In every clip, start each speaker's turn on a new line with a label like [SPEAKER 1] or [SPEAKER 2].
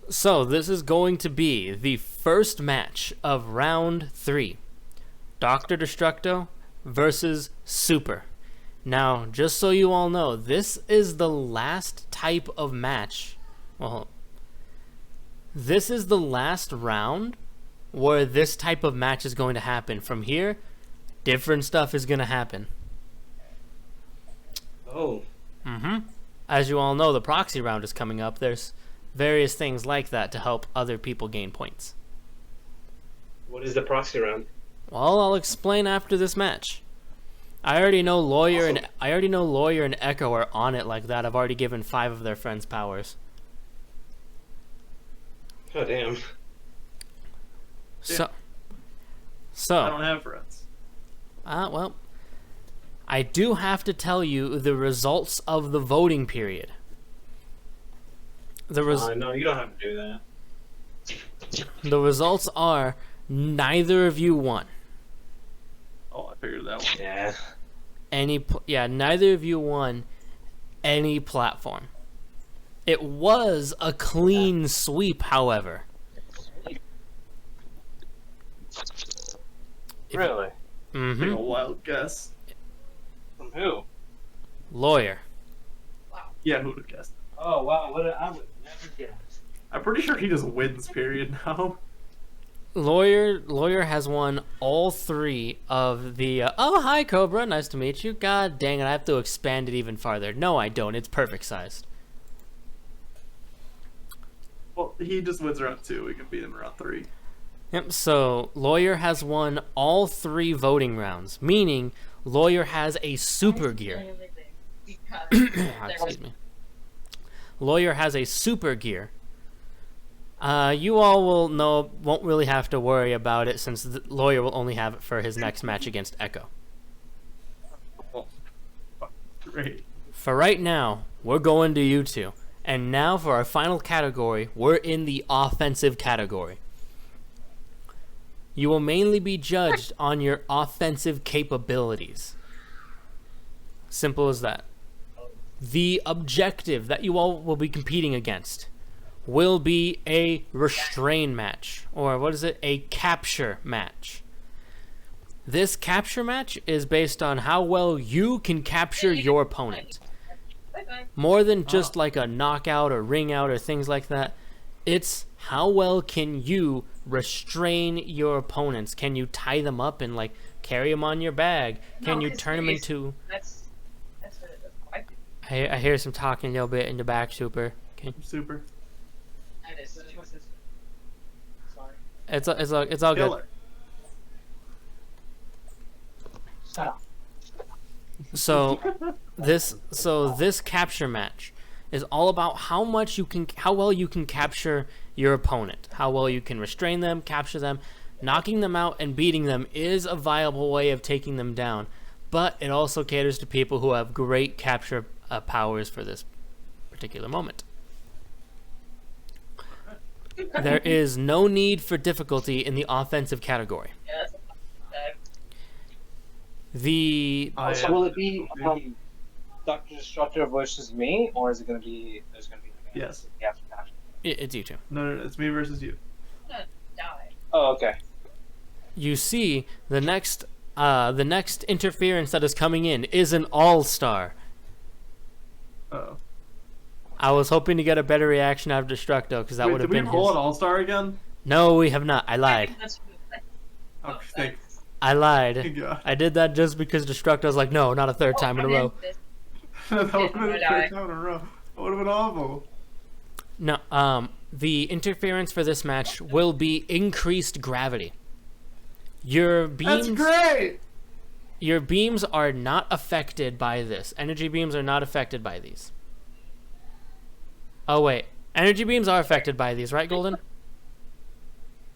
[SPEAKER 1] So this is going to be the first match of round 3. Dr. Destructo versus Super. Now, just so you all know, this is the last type of match. Well, this is the last round where this type of match is going to happen. From here, different stuff is going to happen.
[SPEAKER 2] Oh.
[SPEAKER 1] As you all know, the proxy round is coming up. There's various things like that to help other people gain points.
[SPEAKER 2] What is the proxy round?
[SPEAKER 1] Well, I'll explain after this match. I already know Lawyer and Echo are on it like that. I've already given 5 of their friends powers.
[SPEAKER 2] Oh damn.
[SPEAKER 1] So
[SPEAKER 3] I don't have friends.
[SPEAKER 1] Well, I do have to tell you the results of the voting period.
[SPEAKER 2] No, you don't have to do that.
[SPEAKER 1] The results are neither of you won.
[SPEAKER 3] Oh, I figured that one.
[SPEAKER 2] Yeah.
[SPEAKER 1] Neither of you won any platform. It was a clean sweep, however.
[SPEAKER 2] Really?
[SPEAKER 3] Take a wild guess.
[SPEAKER 2] From who?
[SPEAKER 1] Lawyer.
[SPEAKER 3] Yeah, who would have guessed?
[SPEAKER 2] Oh wow, I would never guess.
[SPEAKER 3] I'm pretty sure he just wins, period, now.
[SPEAKER 1] Lawyer has won all 3 of the... oh, hi, Cobra. Nice to meet you. God dang it, I have to expand it even farther. No, I don't. It's perfect sized.
[SPEAKER 3] Well, he just wins round 2. We can beat him in round 3.
[SPEAKER 1] Yep, so Lawyer has won all 3 voting rounds, meaning Lawyer has a super gear. Excuse me. Lawyer has a super gear. You all won't really have to worry about it since the Lawyer will only have it for his next match against Echo.
[SPEAKER 3] Great.
[SPEAKER 1] For right now, we're going to you two. And now for our final category, we're in the offensive category. You will mainly be judged on your offensive capabilities. Simple as that. The objective that you all will be competing against will be a restrain match, or what is it? A capture match. This capture match is based on how well you can capture your opponent. More than just like a knockout or ring out or things like that. It's how well can you restrain your opponents? Can you tie them up and like carry them on your bag? Can you turn them into... That's what it is. I hear some talking a little bit in the back, Super.
[SPEAKER 3] Super.
[SPEAKER 1] It's all good.
[SPEAKER 2] Shut up.
[SPEAKER 1] So this capture match is all about how well you can capture your opponent, how well you can restrain them, capture them. Knocking them out and beating them is a viable way of taking them down, but it also caters to people who have great capture powers for this particular moment. There is no need for difficulty in the offensive category.
[SPEAKER 2] So will it be Dr. Destructor versus me, or is it going to be... There's going to be...
[SPEAKER 3] Yes.
[SPEAKER 1] It's you two.
[SPEAKER 3] No, it's me versus you.
[SPEAKER 2] Oh, okay.
[SPEAKER 1] You see, the next interference that is coming in is an all-star.
[SPEAKER 3] Uh-oh.
[SPEAKER 1] I was hoping to get a better reaction out of Destructo, because that would have been his.
[SPEAKER 3] Did we pull an all-star again?
[SPEAKER 1] No, we have not. I lied.
[SPEAKER 3] Oh, thanks.
[SPEAKER 1] I lied.
[SPEAKER 3] God.
[SPEAKER 1] I did that just because Destructo was like, no, not a third time in a row.
[SPEAKER 3] That would have been the third time in a row. That would have been awful.
[SPEAKER 1] No, the interference for this match will be increased gravity. Your beams...
[SPEAKER 3] That's great!
[SPEAKER 1] Your beams are not affected by this. Energy beams are not affected by these. Oh, wait. Energy beams are affected by these, right, Golden?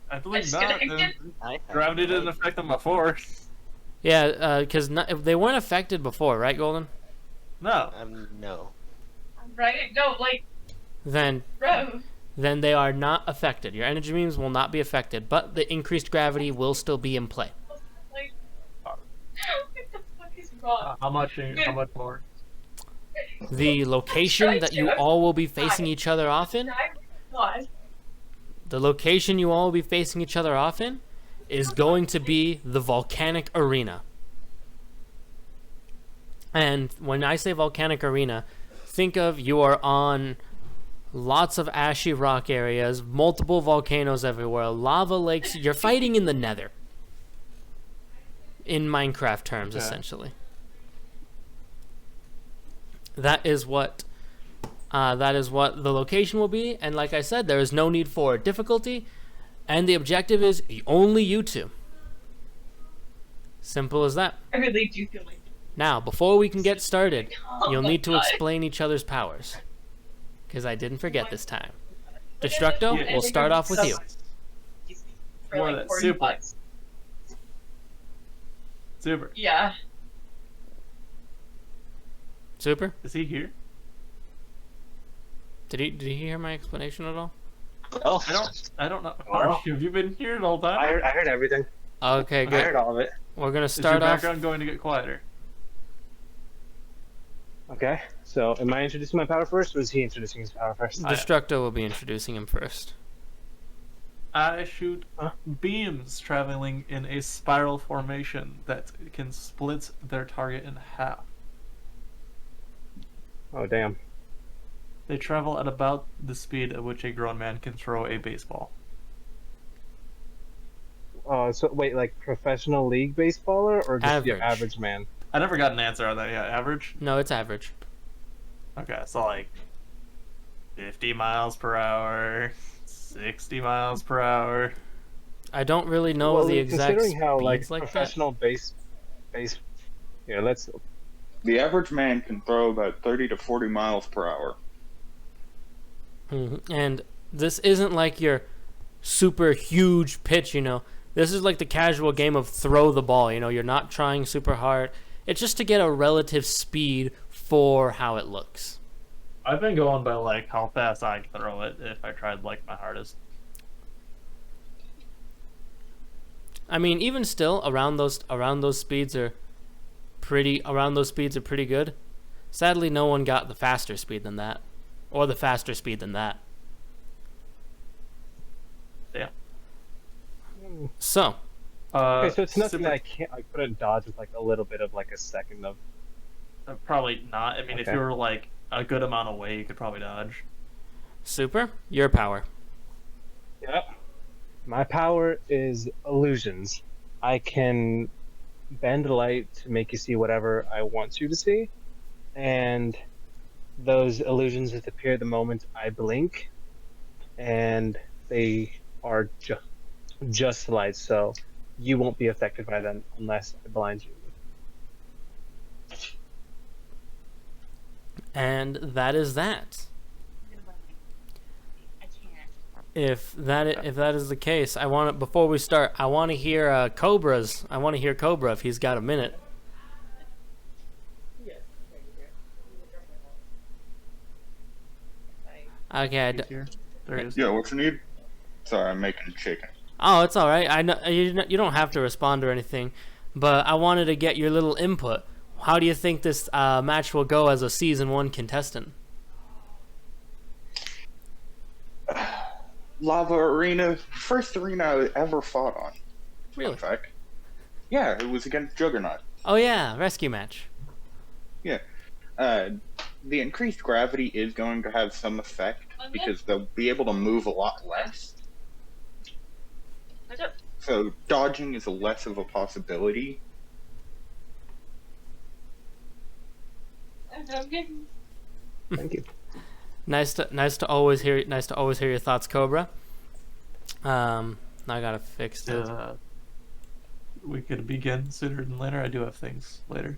[SPEAKER 3] I believe not. Gravity didn't affect them before.
[SPEAKER 1] Yeah, because they weren't affected before, right, Golden?
[SPEAKER 3] No.
[SPEAKER 4] No.
[SPEAKER 5] Right? No, like...
[SPEAKER 1] Then they are not affected. Your energy beams will not be affected, but the increased gravity will still be in play.
[SPEAKER 5] Like, what the fuck is wrong?
[SPEAKER 3] How much more?
[SPEAKER 1] The location that you all will be facing each other off in the location you all will be facing each other off in is going to be the volcanic arena. And when I say volcanic arena, think of you are on lots of ashy rock areas, multiple volcanoes everywhere, lava lakes. You're fighting in the nether. In Minecraft terms, essentially. That is what the location will be. And like I said, there is no need for difficulty. And the objective is only you two. Simple as that.
[SPEAKER 5] I really do feel like.
[SPEAKER 1] Now, before we can get started, you'll need to
[SPEAKER 5] God.
[SPEAKER 1] explain each other's powers. Because I didn't forget this time. Destructo,
[SPEAKER 3] Yeah.
[SPEAKER 1] we'll start off with you.
[SPEAKER 5] For
[SPEAKER 3] More
[SPEAKER 5] like
[SPEAKER 3] than
[SPEAKER 5] 40
[SPEAKER 3] super.
[SPEAKER 5] bucks.
[SPEAKER 3] Super.
[SPEAKER 5] Yeah.
[SPEAKER 1] Super?
[SPEAKER 3] Is he here?
[SPEAKER 1] Did he hear my explanation at all?
[SPEAKER 2] Oh,
[SPEAKER 3] I don't know.
[SPEAKER 2] Oh.
[SPEAKER 3] Have you been here the whole time?
[SPEAKER 2] I heard everything.
[SPEAKER 1] Okay,
[SPEAKER 2] I
[SPEAKER 1] good.
[SPEAKER 2] heard all of it.
[SPEAKER 1] We're gonna
[SPEAKER 3] Is your
[SPEAKER 1] start off.
[SPEAKER 3] background going to get quieter?
[SPEAKER 2] Okay, so am I introducing my power first, or is he introducing his power first?
[SPEAKER 1] Destructo will be introducing him first.
[SPEAKER 3] I shoot beams traveling in a spiral formation that can split their target in half.
[SPEAKER 2] Oh, damn.
[SPEAKER 3] They travel at about the speed at which a grown man can throw a baseball.
[SPEAKER 2] So wait, like professional league baseballer, or just your
[SPEAKER 1] Average.
[SPEAKER 2] average man?
[SPEAKER 3] I never got an answer on that yet. Average?
[SPEAKER 1] No, it's average.
[SPEAKER 3] Okay, so like 50 miles per hour, 60 miles per hour.
[SPEAKER 1] I don't really know
[SPEAKER 2] Well,
[SPEAKER 1] the exact
[SPEAKER 2] considering how
[SPEAKER 1] speeds
[SPEAKER 2] like
[SPEAKER 1] like that.
[SPEAKER 2] professional base, yeah, let's.
[SPEAKER 4] The average man can throw about 30 to 40 miles per hour.
[SPEAKER 1] And this isn't like your super huge pitch, you know. This is like the casual game of throw the ball, you know. You're not trying super hard. It's just to get a relative speed for how it looks.
[SPEAKER 3] I've been going by like how fast I can throw it if I tried like my hardest.
[SPEAKER 1] I mean, even still, around those speeds are pretty good. Sadly, no one got the faster speed than that, or the faster speed than that.
[SPEAKER 3] Yeah.
[SPEAKER 1] So,
[SPEAKER 2] Okay, so it's nothing
[SPEAKER 3] super-
[SPEAKER 2] that I couldn't dodge with like a little bit of like a second of.
[SPEAKER 3] Probably not. I mean, if
[SPEAKER 2] Okay.
[SPEAKER 3] you were like a good amount away, you could probably dodge.
[SPEAKER 1] Super, your power.
[SPEAKER 2] Yep. My power is illusions. I can bend light to make you see whatever I want you to see, and those illusions disappear the moment I blink, and they are just light, so you won't be affected by them unless I blind you.
[SPEAKER 1] And that is that.
[SPEAKER 5] I can't.
[SPEAKER 1] If that is the case, before we start, I want to hear Cobra's. I want to hear Cobra if he's got a minute. Okay.
[SPEAKER 3] He's here. There he is.
[SPEAKER 4] Yeah, what you need? Sorry, I'm making chicken.
[SPEAKER 1] Oh, it's all right. I know you don't have to respond or anything, but I wanted to get your little input. How do you think this match will go as a season 1 contestant?
[SPEAKER 4] Lava Arena, first arena I ever fought on.
[SPEAKER 1] Really?
[SPEAKER 4] In fact. Yeah, it was against Juggernaut.
[SPEAKER 1] Oh yeah, rescue match.
[SPEAKER 4] Yeah. The increased gravity is going to have some effect because they'll be able to move a lot less. So dodging is less of a possibility.
[SPEAKER 2] Thank you.
[SPEAKER 1] Nice to always hear your thoughts, Cobra. Now I gotta fix it.
[SPEAKER 3] We could begin sooner than later. I do have things later.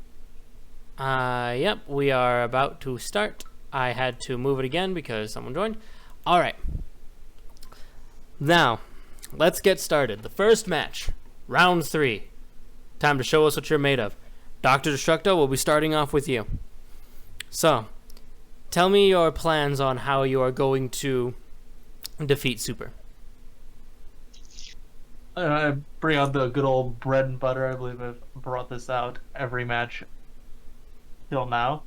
[SPEAKER 1] Yep, we are about to start. I had to move it again because someone joined. All right. Now, let's get started. The first match, round 3. Time to show us what you're made of. Dr. Destructo, we'll be starting off with you. So, tell me your plans on how you are going to defeat Super.
[SPEAKER 3] I bring out the good old bread and butter. I believe I've brought this out every match till now.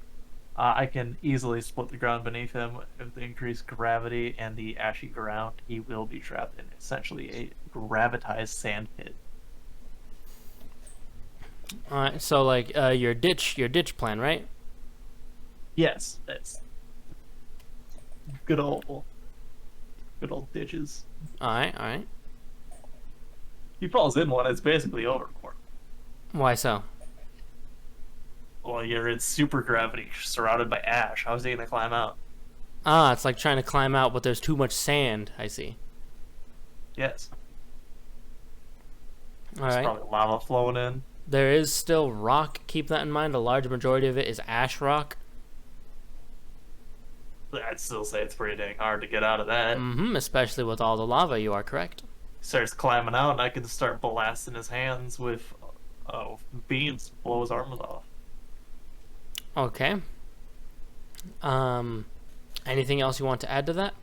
[SPEAKER 3] I can easily split the ground beneath him. With the increased gravity and the ashy ground, he will be trapped in essentially a gravitized sand pit.
[SPEAKER 1] All right. So like your ditch plan, right?
[SPEAKER 3] Yes, that's good old ditches.
[SPEAKER 1] All right. All right.
[SPEAKER 3] He falls in one, it's basically over for him.
[SPEAKER 1] Why so?
[SPEAKER 3] Well, you're in super gravity, surrounded by ash. How is he gonna climb out?
[SPEAKER 1] Ah, it's like trying to climb out, but there's too much sand. I see.
[SPEAKER 3] Yes,
[SPEAKER 1] All
[SPEAKER 3] there's
[SPEAKER 1] right.
[SPEAKER 3] probably lava flowing in.
[SPEAKER 1] There is still rock. Keep that in mind. A large majority of it is ash rock.
[SPEAKER 3] I'd still say it's pretty dang hard to get out of that.
[SPEAKER 1] Especially with all the lava. You are correct.
[SPEAKER 3] He starts climbing out, and I can start blasting his hands with beams, blow his arms off.
[SPEAKER 1] Okay. Anything else you want to add to that?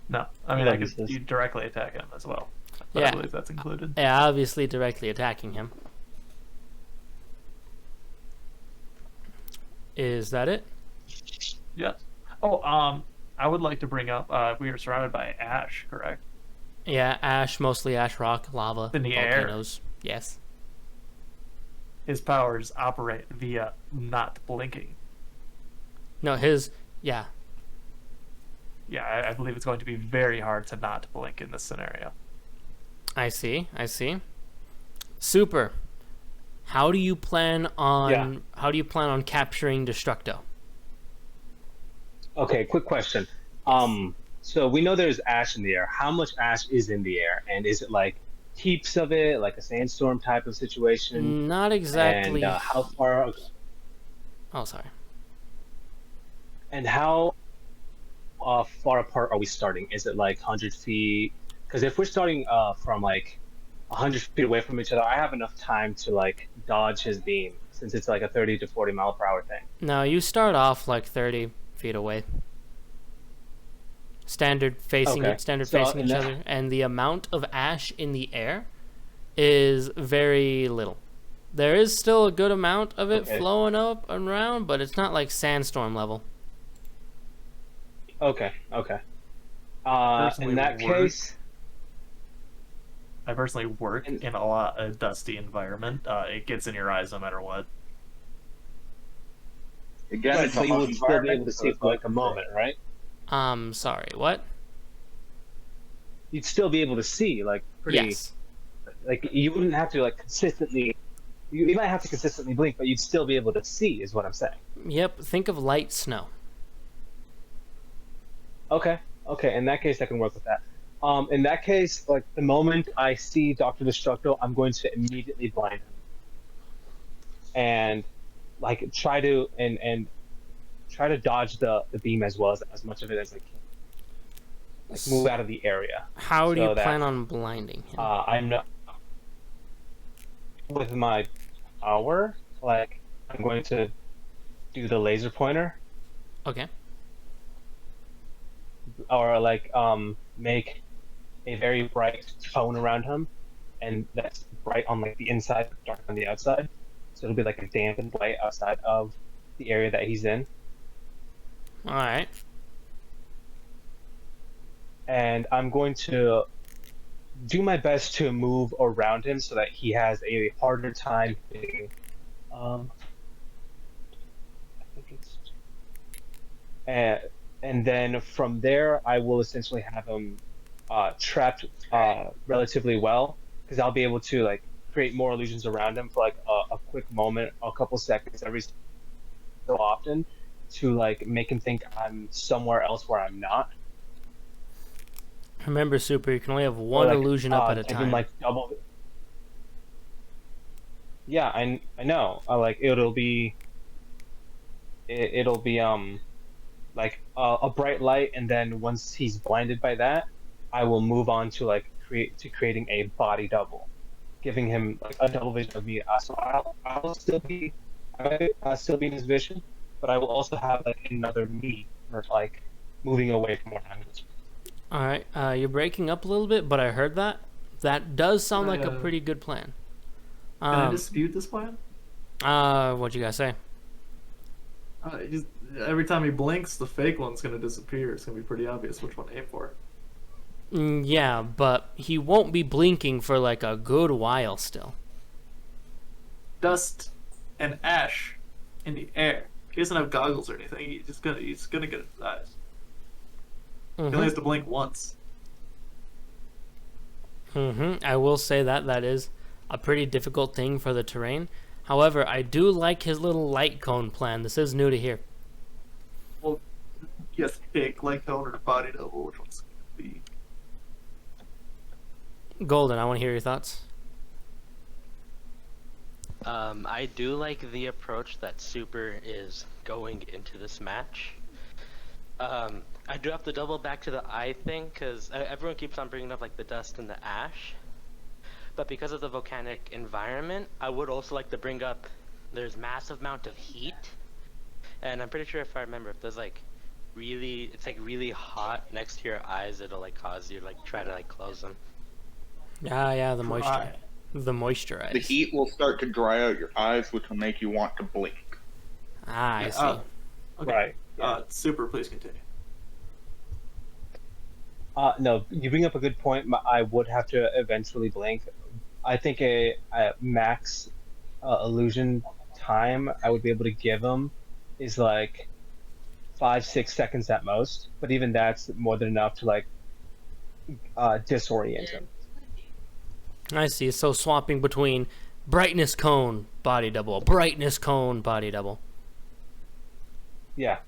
[SPEAKER 3] No, I mean,
[SPEAKER 2] Like
[SPEAKER 3] I
[SPEAKER 2] he
[SPEAKER 3] could
[SPEAKER 2] says.
[SPEAKER 3] you directly attack him as well. But
[SPEAKER 1] Yeah.
[SPEAKER 3] I believe that's included.
[SPEAKER 1] Yeah, obviously directly attacking him. Is that it?
[SPEAKER 3] Yes. Oh, I would like to bring up, we are surrounded by ash, correct?
[SPEAKER 1] Yeah, ash, mostly ash rock, lava,
[SPEAKER 3] In the air.
[SPEAKER 1] volcanoes. Yes.
[SPEAKER 3] His powers operate via not blinking.
[SPEAKER 1] No, his. Yeah.
[SPEAKER 3] Yeah, I believe it's going to be very hard to not blink in this scenario.
[SPEAKER 1] I see. I see. Super. How do you plan on?
[SPEAKER 2] Yeah.
[SPEAKER 1] How do you plan on capturing Destructo?
[SPEAKER 2] Okay, quick question. So we know there's ash in the air. How much ash is in the air, and is it like heaps of it, like a sandstorm type of situation?
[SPEAKER 1] Not exactly.
[SPEAKER 2] And how far?
[SPEAKER 1] Oh, sorry.
[SPEAKER 2] And how far apart are we starting? Is it like 100 feet? Because if we're starting from like 100 feet away from each other, I have enough time to like dodge his beam since it's like a 30 to 40 mile per hour thing.
[SPEAKER 1] No, you start off like 30 feet away. Standard facing
[SPEAKER 2] Okay.
[SPEAKER 1] standard
[SPEAKER 2] So,
[SPEAKER 1] facing
[SPEAKER 2] and
[SPEAKER 1] each
[SPEAKER 2] that-
[SPEAKER 1] other, and the amount of ash in the air is very little. There is still a good amount of it
[SPEAKER 2] Okay.
[SPEAKER 1] flowing up and around, but it's not like sandstorm level.
[SPEAKER 2] Okay, okay.
[SPEAKER 3] Personally,
[SPEAKER 2] In that
[SPEAKER 3] would work.
[SPEAKER 2] case,
[SPEAKER 3] I personally work
[SPEAKER 2] And-
[SPEAKER 3] in a dusty environment. It gets in your eyes no matter what.
[SPEAKER 4] Again, it's
[SPEAKER 2] but
[SPEAKER 4] a
[SPEAKER 2] you
[SPEAKER 4] hot
[SPEAKER 2] would still be
[SPEAKER 4] environment,
[SPEAKER 2] able to
[SPEAKER 4] so
[SPEAKER 2] see
[SPEAKER 4] it's
[SPEAKER 2] for like a
[SPEAKER 4] going to
[SPEAKER 2] moment, right?
[SPEAKER 1] Sorry, what?
[SPEAKER 2] You'd still be able to see, like pretty.
[SPEAKER 1] Yes.
[SPEAKER 2] Like you wouldn't have to like consistently. You might have to consistently blink, but you'd still be able to see, is what I'm saying.
[SPEAKER 1] Yep, think of light snow.
[SPEAKER 2] Okay, okay. In that case, I can work with that. In that case, like the moment I see Doctor Destructo, I'm going to immediately blind him, and like try to try to dodge the beam as well as much of it as I can. Like move out of the area.
[SPEAKER 1] How do
[SPEAKER 2] So
[SPEAKER 1] you
[SPEAKER 2] that,
[SPEAKER 1] plan on blinding him?
[SPEAKER 2] I'm not with my power. Like I'm going to do the laser pointer,
[SPEAKER 1] Okay.
[SPEAKER 2] or like make a very bright cone around him, and that's bright on like the inside, dark on the outside. So it'll be like a dampened light outside of the area that he's in.
[SPEAKER 1] All right.
[SPEAKER 2] And I'm going to do my best to move around him so that he has a harder time hitting. I think it's. And then from there, I will essentially have him trapped relatively well, because I'll be able to like create more illusions around him for like a quick moment, a couple seconds every so often, to like make him think I'm somewhere else where I'm not.
[SPEAKER 1] Remember, Super, you can only have
[SPEAKER 2] Or,
[SPEAKER 1] one
[SPEAKER 2] like,
[SPEAKER 1] illusion up at a
[SPEAKER 2] even,
[SPEAKER 1] time.
[SPEAKER 2] like double. Yeah, I know. Like it'll be like a bright light, and then once he's blinded by that, I will move on to like creating a body double, giving him like a double vision of me. So I'll still be still be in his vision, but I will also have like another me, or like moving away from where I'm.
[SPEAKER 1] All right. You're breaking up a little bit, but I heard that. That does sound
[SPEAKER 3] Can
[SPEAKER 1] like
[SPEAKER 3] I,
[SPEAKER 1] a pretty good plan.
[SPEAKER 3] Can I dispute this plan?
[SPEAKER 1] What you guys say?
[SPEAKER 3] Every time he blinks, the fake one's gonna disappear. It's gonna be pretty obvious which one to aim for.
[SPEAKER 1] Yeah, but he won't be blinking for like a good while still.
[SPEAKER 3] Dust and ash in the air. He doesn't have goggles or anything. He's gonna get his eyes. He only has to blink once.
[SPEAKER 1] I will say that is a pretty difficult thing for the terrain. However, I do like his little light cone plan. This is new to here.
[SPEAKER 3] Well, yes, pick like cone or body double. Which one's gonna be?
[SPEAKER 1] Golden, I want to hear your thoughts.
[SPEAKER 6] I do like the approach that Super is going into this match. I do have to double back to the eye thing, because everyone keeps on bringing up like the dust and the ash. But because of the volcanic environment, I would also like to bring up there's massive amount of heat. And I'm pretty sure if I remember, if there's like it's like really hot next to your eyes, it'll like cause you to like try to like close them.
[SPEAKER 1] Yeah, the moisture.
[SPEAKER 3] Dry.
[SPEAKER 1] The moisturize.
[SPEAKER 4] The heat will start to dry out your eyes, which will make you want to blink.
[SPEAKER 1] I see.
[SPEAKER 3] Okay.
[SPEAKER 2] Right.
[SPEAKER 3] Super, please continue.
[SPEAKER 2] No, you bring up a good point. I would have to eventually blink. I think a max illusion time I would be able to give him is like 5-6 seconds at most. But even that's more than enough to like disorient him.
[SPEAKER 1] I see. So swapping between brightness cone, body double, brightness cone, body double.
[SPEAKER 2] Yeah.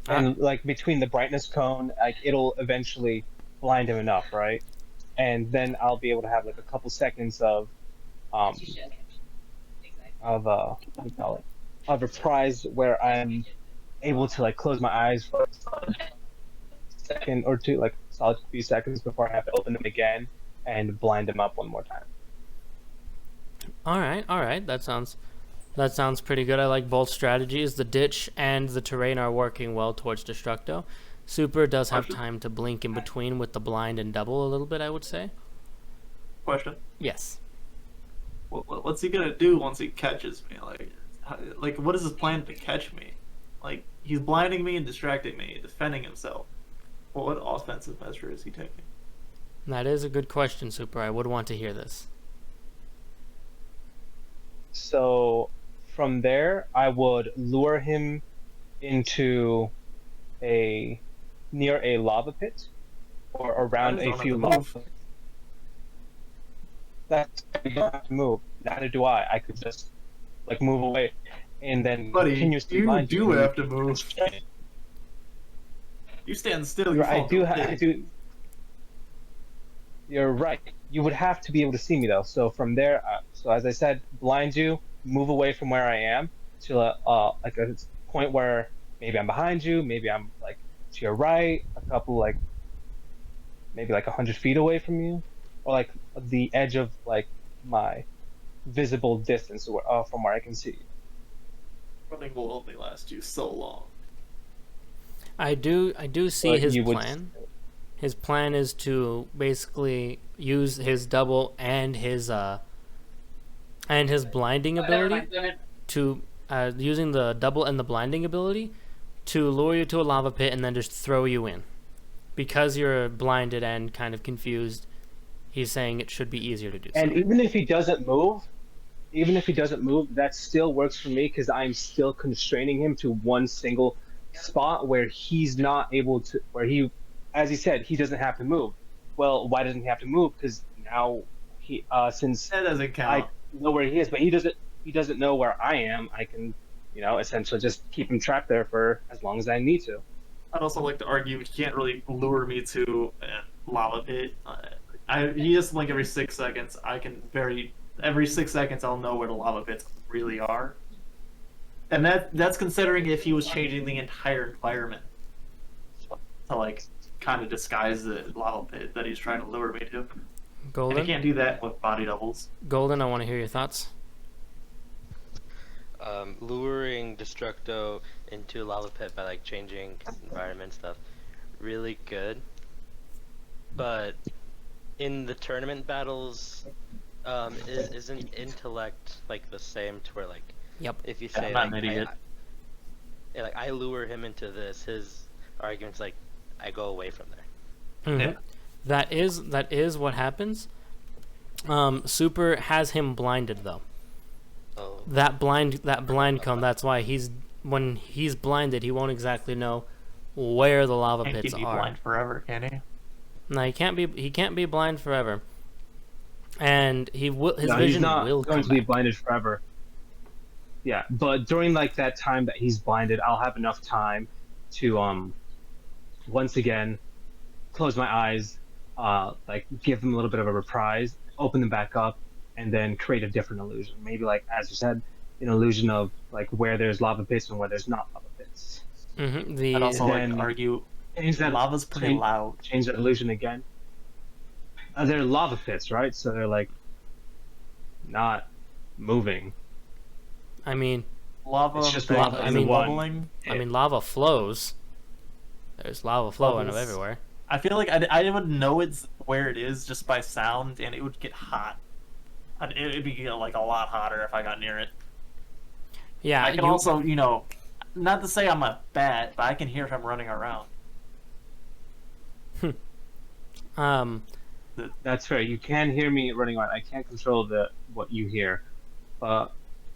[SPEAKER 2] And like between the brightness cone, like it'll eventually blind him enough, right? And then I'll be able to have like a couple seconds of what do you call it? Of reprise where I'm able to like close my eyes for a solid second or two, like solid few seconds before I have to open them again and blind him up one more time.
[SPEAKER 1] All right. That sounds pretty good. I like both strategies. The ditch and the terrain are working well towards Destructo. Super does have time to blink in between with the blind and double a little bit, I would say.
[SPEAKER 3] Question.
[SPEAKER 1] Yes.
[SPEAKER 3] What's he gonna do once he catches me? Like, what is his plan to catch me? Like, he's blinding me and distracting me, defending himself. Well, what offensive measure is he taking?
[SPEAKER 1] That is a good question, Super. I would want to hear this.
[SPEAKER 2] So from there, I would lure him into near a lava pit or around a few lava pits. That's you don't have to move. Neither do I. I could just like move away and then
[SPEAKER 3] Buddy,
[SPEAKER 2] continuously
[SPEAKER 3] you
[SPEAKER 2] blind
[SPEAKER 3] do have to move. You stand still. You
[SPEAKER 2] I
[SPEAKER 3] fall
[SPEAKER 2] do.
[SPEAKER 3] into a
[SPEAKER 2] I
[SPEAKER 3] pit.
[SPEAKER 2] do. You're right. You would have to be able to see me though. So from there, so as I said, blind you, move away from where I am to like a point where maybe I'm behind you, maybe I'm like to your right, a couple like maybe like 100 feet away from you, or like the edge of like my visible distance from where I can see you.
[SPEAKER 3] Running will only last you so long.
[SPEAKER 1] I do see
[SPEAKER 2] But
[SPEAKER 1] his
[SPEAKER 2] you would-
[SPEAKER 1] plan. His plan is to basically use his double and his blinding ability to using the double and the blinding ability to lure you to a lava pit and then just throw you in. Because you're blinded and kind of confused, he's saying it should be easier to do so.
[SPEAKER 2] And even if he doesn't move, that still works for me because I'm still constraining him to one single spot where he's not able to, where he, as he said, he doesn't have to move. Well, why doesn't he have to move? Because now he, since
[SPEAKER 3] That doesn't count.
[SPEAKER 2] I know where he is, but he doesn't know where I am, I can, essentially just keep him trapped there for as long as I need to.
[SPEAKER 3] I'd also like to argue he can't really lure me to a lava pit. He has to blink every 6 seconds. Every 6 seconds I'll know where the lava pits really are. And that's considering if he was changing the entire environment to like kind of disguise the lava pit that he's trying to lure me to. And he
[SPEAKER 1] Golden,
[SPEAKER 3] can't do that with body doubles.
[SPEAKER 1] Golden, I want to hear your thoughts.
[SPEAKER 6] Luring Destructo into lava pit by like changing environment stuff, really good. But in the tournament battles, isn't intellect like the same to where like
[SPEAKER 1] Yep.
[SPEAKER 6] if you
[SPEAKER 3] Yeah,
[SPEAKER 6] say
[SPEAKER 3] I'm not
[SPEAKER 6] like
[SPEAKER 3] an idiot.
[SPEAKER 6] yeah, like I lure him into this, his argument's like I go away from there.
[SPEAKER 1] Mhm.
[SPEAKER 3] Yeah.
[SPEAKER 1] That is what happens. Super has him blinded though.
[SPEAKER 6] Oh,
[SPEAKER 1] That blind cone. That's why when he's blinded, he won't exactly know where the lava
[SPEAKER 3] Can't
[SPEAKER 1] pits
[SPEAKER 3] keep you
[SPEAKER 1] are.
[SPEAKER 3] blind forever, can he?
[SPEAKER 1] No, he can't be blind forever. And his
[SPEAKER 2] No, he's
[SPEAKER 1] vision
[SPEAKER 2] not
[SPEAKER 1] will
[SPEAKER 2] going
[SPEAKER 1] come
[SPEAKER 2] to be
[SPEAKER 1] back.
[SPEAKER 2] blinded forever. Yeah, but during like that time that he's blinded, I'll have enough time to once again close my eyes, like give them a little bit of a reprise, open them back up, and then create a different illusion. Maybe like as you said, an illusion of like where there's lava pits and where there's not lava pits.
[SPEAKER 3] I'd also
[SPEAKER 2] And
[SPEAKER 3] like to
[SPEAKER 2] then
[SPEAKER 3] argue
[SPEAKER 2] change that
[SPEAKER 3] lava's pretty
[SPEAKER 2] change,
[SPEAKER 3] loud.
[SPEAKER 2] change that illusion again. They're lava pits, right? So they're like not moving.
[SPEAKER 1] I mean,
[SPEAKER 3] Lava,
[SPEAKER 2] It's just
[SPEAKER 3] big,
[SPEAKER 2] lava
[SPEAKER 1] in the one.
[SPEAKER 3] bubbling.
[SPEAKER 1] lava flows. There's lava flowing
[SPEAKER 3] Bubbles.
[SPEAKER 1] everywhere.
[SPEAKER 3] I feel like I would know it's where it is just by sound, and it would get hot. It'd be like a lot hotter if I got near it.
[SPEAKER 1] Yeah,
[SPEAKER 3] I can also, not to say I'm a bat, but I can hear him running around.
[SPEAKER 2] That's fair. You can hear me running around. I can't control what you hear, but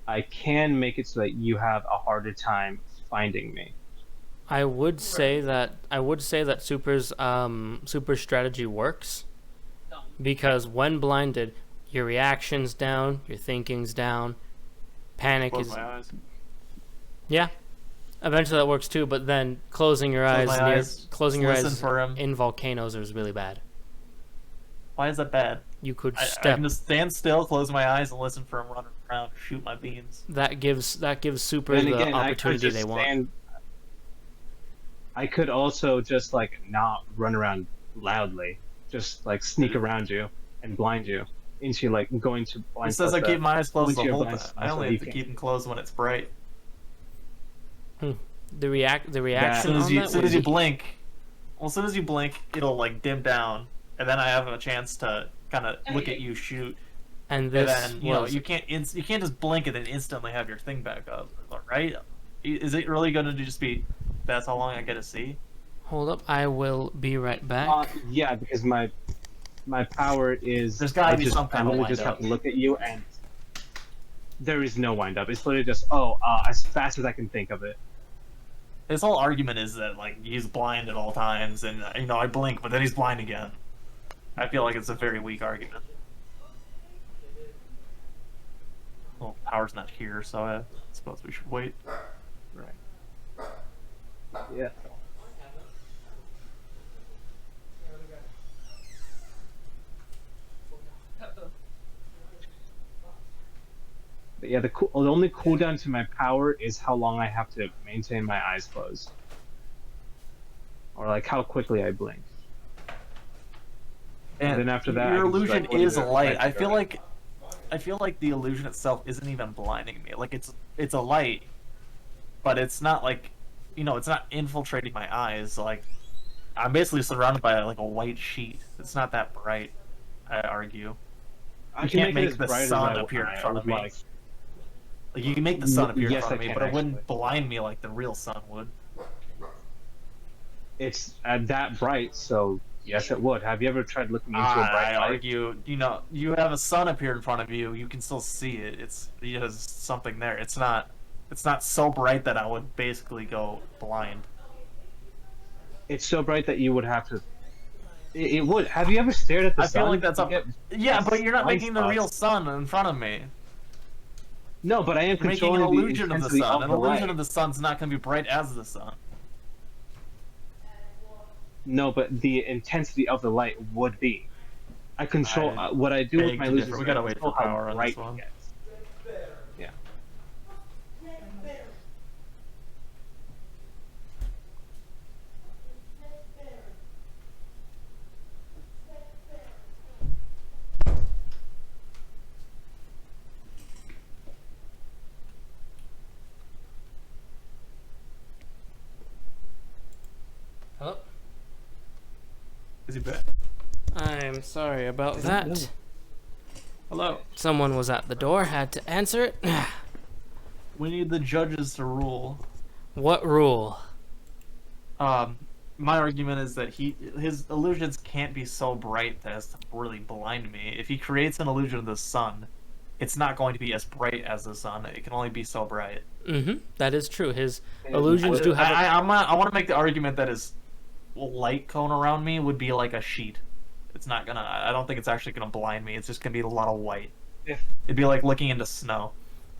[SPEAKER 2] I can make it so that you have a harder time finding me.
[SPEAKER 1] I would say that super strategy works because when blinded, your reaction's down, your thinking's down, panic
[SPEAKER 3] Close
[SPEAKER 1] is
[SPEAKER 3] my eyes.
[SPEAKER 1] yeah. Eventually that works too, but then closing your
[SPEAKER 3] Close
[SPEAKER 1] eyes
[SPEAKER 3] my eyes,
[SPEAKER 1] closing your
[SPEAKER 3] listen
[SPEAKER 1] eyes
[SPEAKER 3] for him.
[SPEAKER 1] in volcanoes is really bad.
[SPEAKER 3] Why is that bad?
[SPEAKER 1] You could
[SPEAKER 3] I
[SPEAKER 1] step.
[SPEAKER 3] can just stand still, close my eyes, and listen for him running around, shoot my beans.
[SPEAKER 1] That gives super
[SPEAKER 2] Then
[SPEAKER 1] the
[SPEAKER 2] again, I could
[SPEAKER 1] opportunity
[SPEAKER 2] just
[SPEAKER 1] they want.
[SPEAKER 2] stand. I could also just like not run around loudly, just like sneak around you and blind you into like going to blind.
[SPEAKER 3] It says I keep my eyes closed
[SPEAKER 2] into
[SPEAKER 3] the
[SPEAKER 2] your
[SPEAKER 3] whole
[SPEAKER 2] blind
[SPEAKER 3] time.
[SPEAKER 2] spot
[SPEAKER 3] I
[SPEAKER 2] so
[SPEAKER 3] only
[SPEAKER 2] you
[SPEAKER 3] have to
[SPEAKER 2] can-
[SPEAKER 3] keep them closed when it's bright.
[SPEAKER 1] The reaction
[SPEAKER 3] As soon as
[SPEAKER 1] on
[SPEAKER 3] you,
[SPEAKER 1] that
[SPEAKER 3] as soon
[SPEAKER 1] would
[SPEAKER 3] as you
[SPEAKER 1] be-
[SPEAKER 3] blink, it'll like dim down, and then I have a chance to kind of look at you shoot.
[SPEAKER 1] and
[SPEAKER 3] And
[SPEAKER 1] this
[SPEAKER 3] then
[SPEAKER 1] was
[SPEAKER 3] you can't just blink and then instantly have your thing back up, right? Is it really going to just be that's how long I get to see?
[SPEAKER 1] hold up, I will be right back.
[SPEAKER 2] Yeah, because my power is.
[SPEAKER 3] There's gotta
[SPEAKER 2] I
[SPEAKER 3] be
[SPEAKER 2] just-
[SPEAKER 3] some kind
[SPEAKER 2] I
[SPEAKER 3] of
[SPEAKER 2] literally just
[SPEAKER 3] wind
[SPEAKER 2] have
[SPEAKER 3] up.
[SPEAKER 2] to look at you, and there is no wind up. It's literally just as fast as I can think of it.
[SPEAKER 3] His whole argument is that like he's blind at all times, and I blink, but then he's blind again. I feel like it's a very weak argument. Well, power's not here, so I suppose we should wait.
[SPEAKER 2] Right. Yeah. But yeah, the only cooldown to my power is how long I have to maintain my eyes closed, or like how quickly I blink.
[SPEAKER 3] And
[SPEAKER 2] then after that, I
[SPEAKER 3] your
[SPEAKER 2] can just,
[SPEAKER 3] illusion
[SPEAKER 2] like, what is
[SPEAKER 3] is
[SPEAKER 2] it,
[SPEAKER 3] light.
[SPEAKER 2] like,
[SPEAKER 3] I feel like the illusion itself isn't even blinding me. Like it's a light, but it's not like, it's not infiltrating my eyes. Like I'm basically surrounded by like a white sheet. It's not that bright. I argue.
[SPEAKER 2] I
[SPEAKER 3] You
[SPEAKER 2] can
[SPEAKER 3] can't
[SPEAKER 2] make it
[SPEAKER 3] make
[SPEAKER 2] as
[SPEAKER 3] the
[SPEAKER 2] bright as
[SPEAKER 3] sun
[SPEAKER 2] I-
[SPEAKER 3] appear in
[SPEAKER 2] I
[SPEAKER 3] front of
[SPEAKER 2] would
[SPEAKER 3] me.
[SPEAKER 2] like.
[SPEAKER 3] Like you can make the sun appear
[SPEAKER 2] Yes,
[SPEAKER 3] in front
[SPEAKER 2] I
[SPEAKER 3] of me,
[SPEAKER 2] can,
[SPEAKER 3] but it wouldn't
[SPEAKER 2] actually.
[SPEAKER 3] blind me like the real sun would.
[SPEAKER 2] It's that bright, so yes, it would. Have you ever tried looking into a bright
[SPEAKER 3] I
[SPEAKER 2] light?
[SPEAKER 3] argue, you have a sun appear in front of you. You can still see it. It has something there. It's not so bright that I would basically go blind.
[SPEAKER 2] It's so bright that you would have to. It would. Have you ever stared at the
[SPEAKER 3] I
[SPEAKER 2] sun?
[SPEAKER 3] feel like that's
[SPEAKER 2] You
[SPEAKER 3] up.
[SPEAKER 2] get
[SPEAKER 3] Yeah, but you're not
[SPEAKER 2] blind
[SPEAKER 3] making the
[SPEAKER 2] spots.
[SPEAKER 3] real sun in front of me.
[SPEAKER 2] No, but I am
[SPEAKER 3] You're making
[SPEAKER 2] controlling
[SPEAKER 3] an illusion
[SPEAKER 2] the
[SPEAKER 3] of the
[SPEAKER 2] intensity
[SPEAKER 3] sun.
[SPEAKER 2] of
[SPEAKER 3] An
[SPEAKER 2] the
[SPEAKER 3] illusion
[SPEAKER 2] light.
[SPEAKER 3] of the sun's not going to be bright as the sun.
[SPEAKER 2] No, but the intensity of the light would be. I control
[SPEAKER 3] I
[SPEAKER 2] what I do with
[SPEAKER 3] beg
[SPEAKER 2] my
[SPEAKER 3] to
[SPEAKER 2] illusions.
[SPEAKER 3] differ. We
[SPEAKER 2] is
[SPEAKER 3] gotta
[SPEAKER 2] I
[SPEAKER 3] wait
[SPEAKER 2] control
[SPEAKER 3] for
[SPEAKER 2] how
[SPEAKER 3] power on
[SPEAKER 2] bright
[SPEAKER 3] this one.
[SPEAKER 2] it gets. Yeah.
[SPEAKER 1] Hello?
[SPEAKER 3] Is he back?
[SPEAKER 1] I'm sorry about that.
[SPEAKER 3] Hello.
[SPEAKER 1] Someone was at the door, had to answer it.
[SPEAKER 3] We need the judges to rule.
[SPEAKER 1] What rule?
[SPEAKER 3] My argument is that his illusions can't be so bright as to really blind me. If he creates an illusion of the sun, it's not going to be as bright as the sun. It can only be so bright.
[SPEAKER 1] Mm-hmm. That is true. His illusions do have.
[SPEAKER 3] I want to make the argument that his light cone around me would be like a sheet. It's not gonna. I don't think it's actually gonna blind me. It's just gonna be a lot of white. It'd be like looking into snow.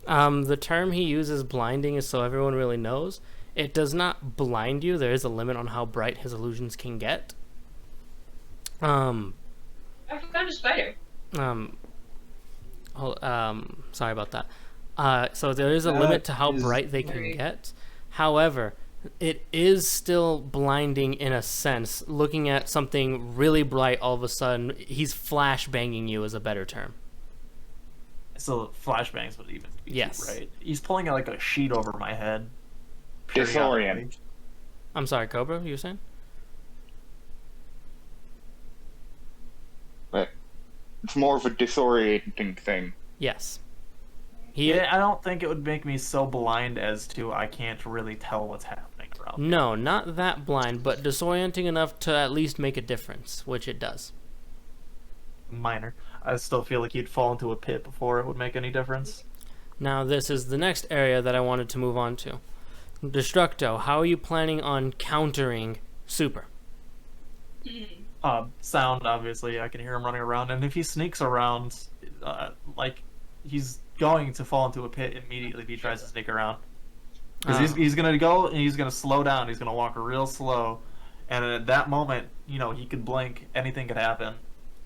[SPEAKER 1] The term he uses, blinding, is so everyone really knows. It does not blind you. There is a limit on how bright his illusions can get.
[SPEAKER 5] I found a spider.
[SPEAKER 1] Sorry about that. So there is a limit to how bright they can get. However, it is still blinding in a sense. Looking at something really bright, all of a sudden, he's flashbanging you is a better term.
[SPEAKER 3] So flashbangs would even be
[SPEAKER 1] Yes.
[SPEAKER 3] right. He's pulling like a sheet over my head.
[SPEAKER 4] Disorient.
[SPEAKER 1] I'm sorry, Cobra, you were saying?
[SPEAKER 4] But it's more of a disorienting thing.
[SPEAKER 1] Yes.
[SPEAKER 3] Yeah, I don't think it would make me so blind as to I can't really tell what's happening around me.
[SPEAKER 1] No, not that blind, but disorienting enough to at least make a difference, which it does.
[SPEAKER 3] Minor. I still feel like he'd fall into a pit before it would make any difference.
[SPEAKER 1] Now, this is the next area that I wanted to move on to. Destructo, how are you planning on countering Super?
[SPEAKER 3] Sound, obviously. I can hear him running around, and if he sneaks around, like, he's going to fall into a pit immediately if he tries to sneak around. Because he's going to go, and he's going to slow down. He's going to walk real slow, and at that moment, you know, he could blink. Anything could happen.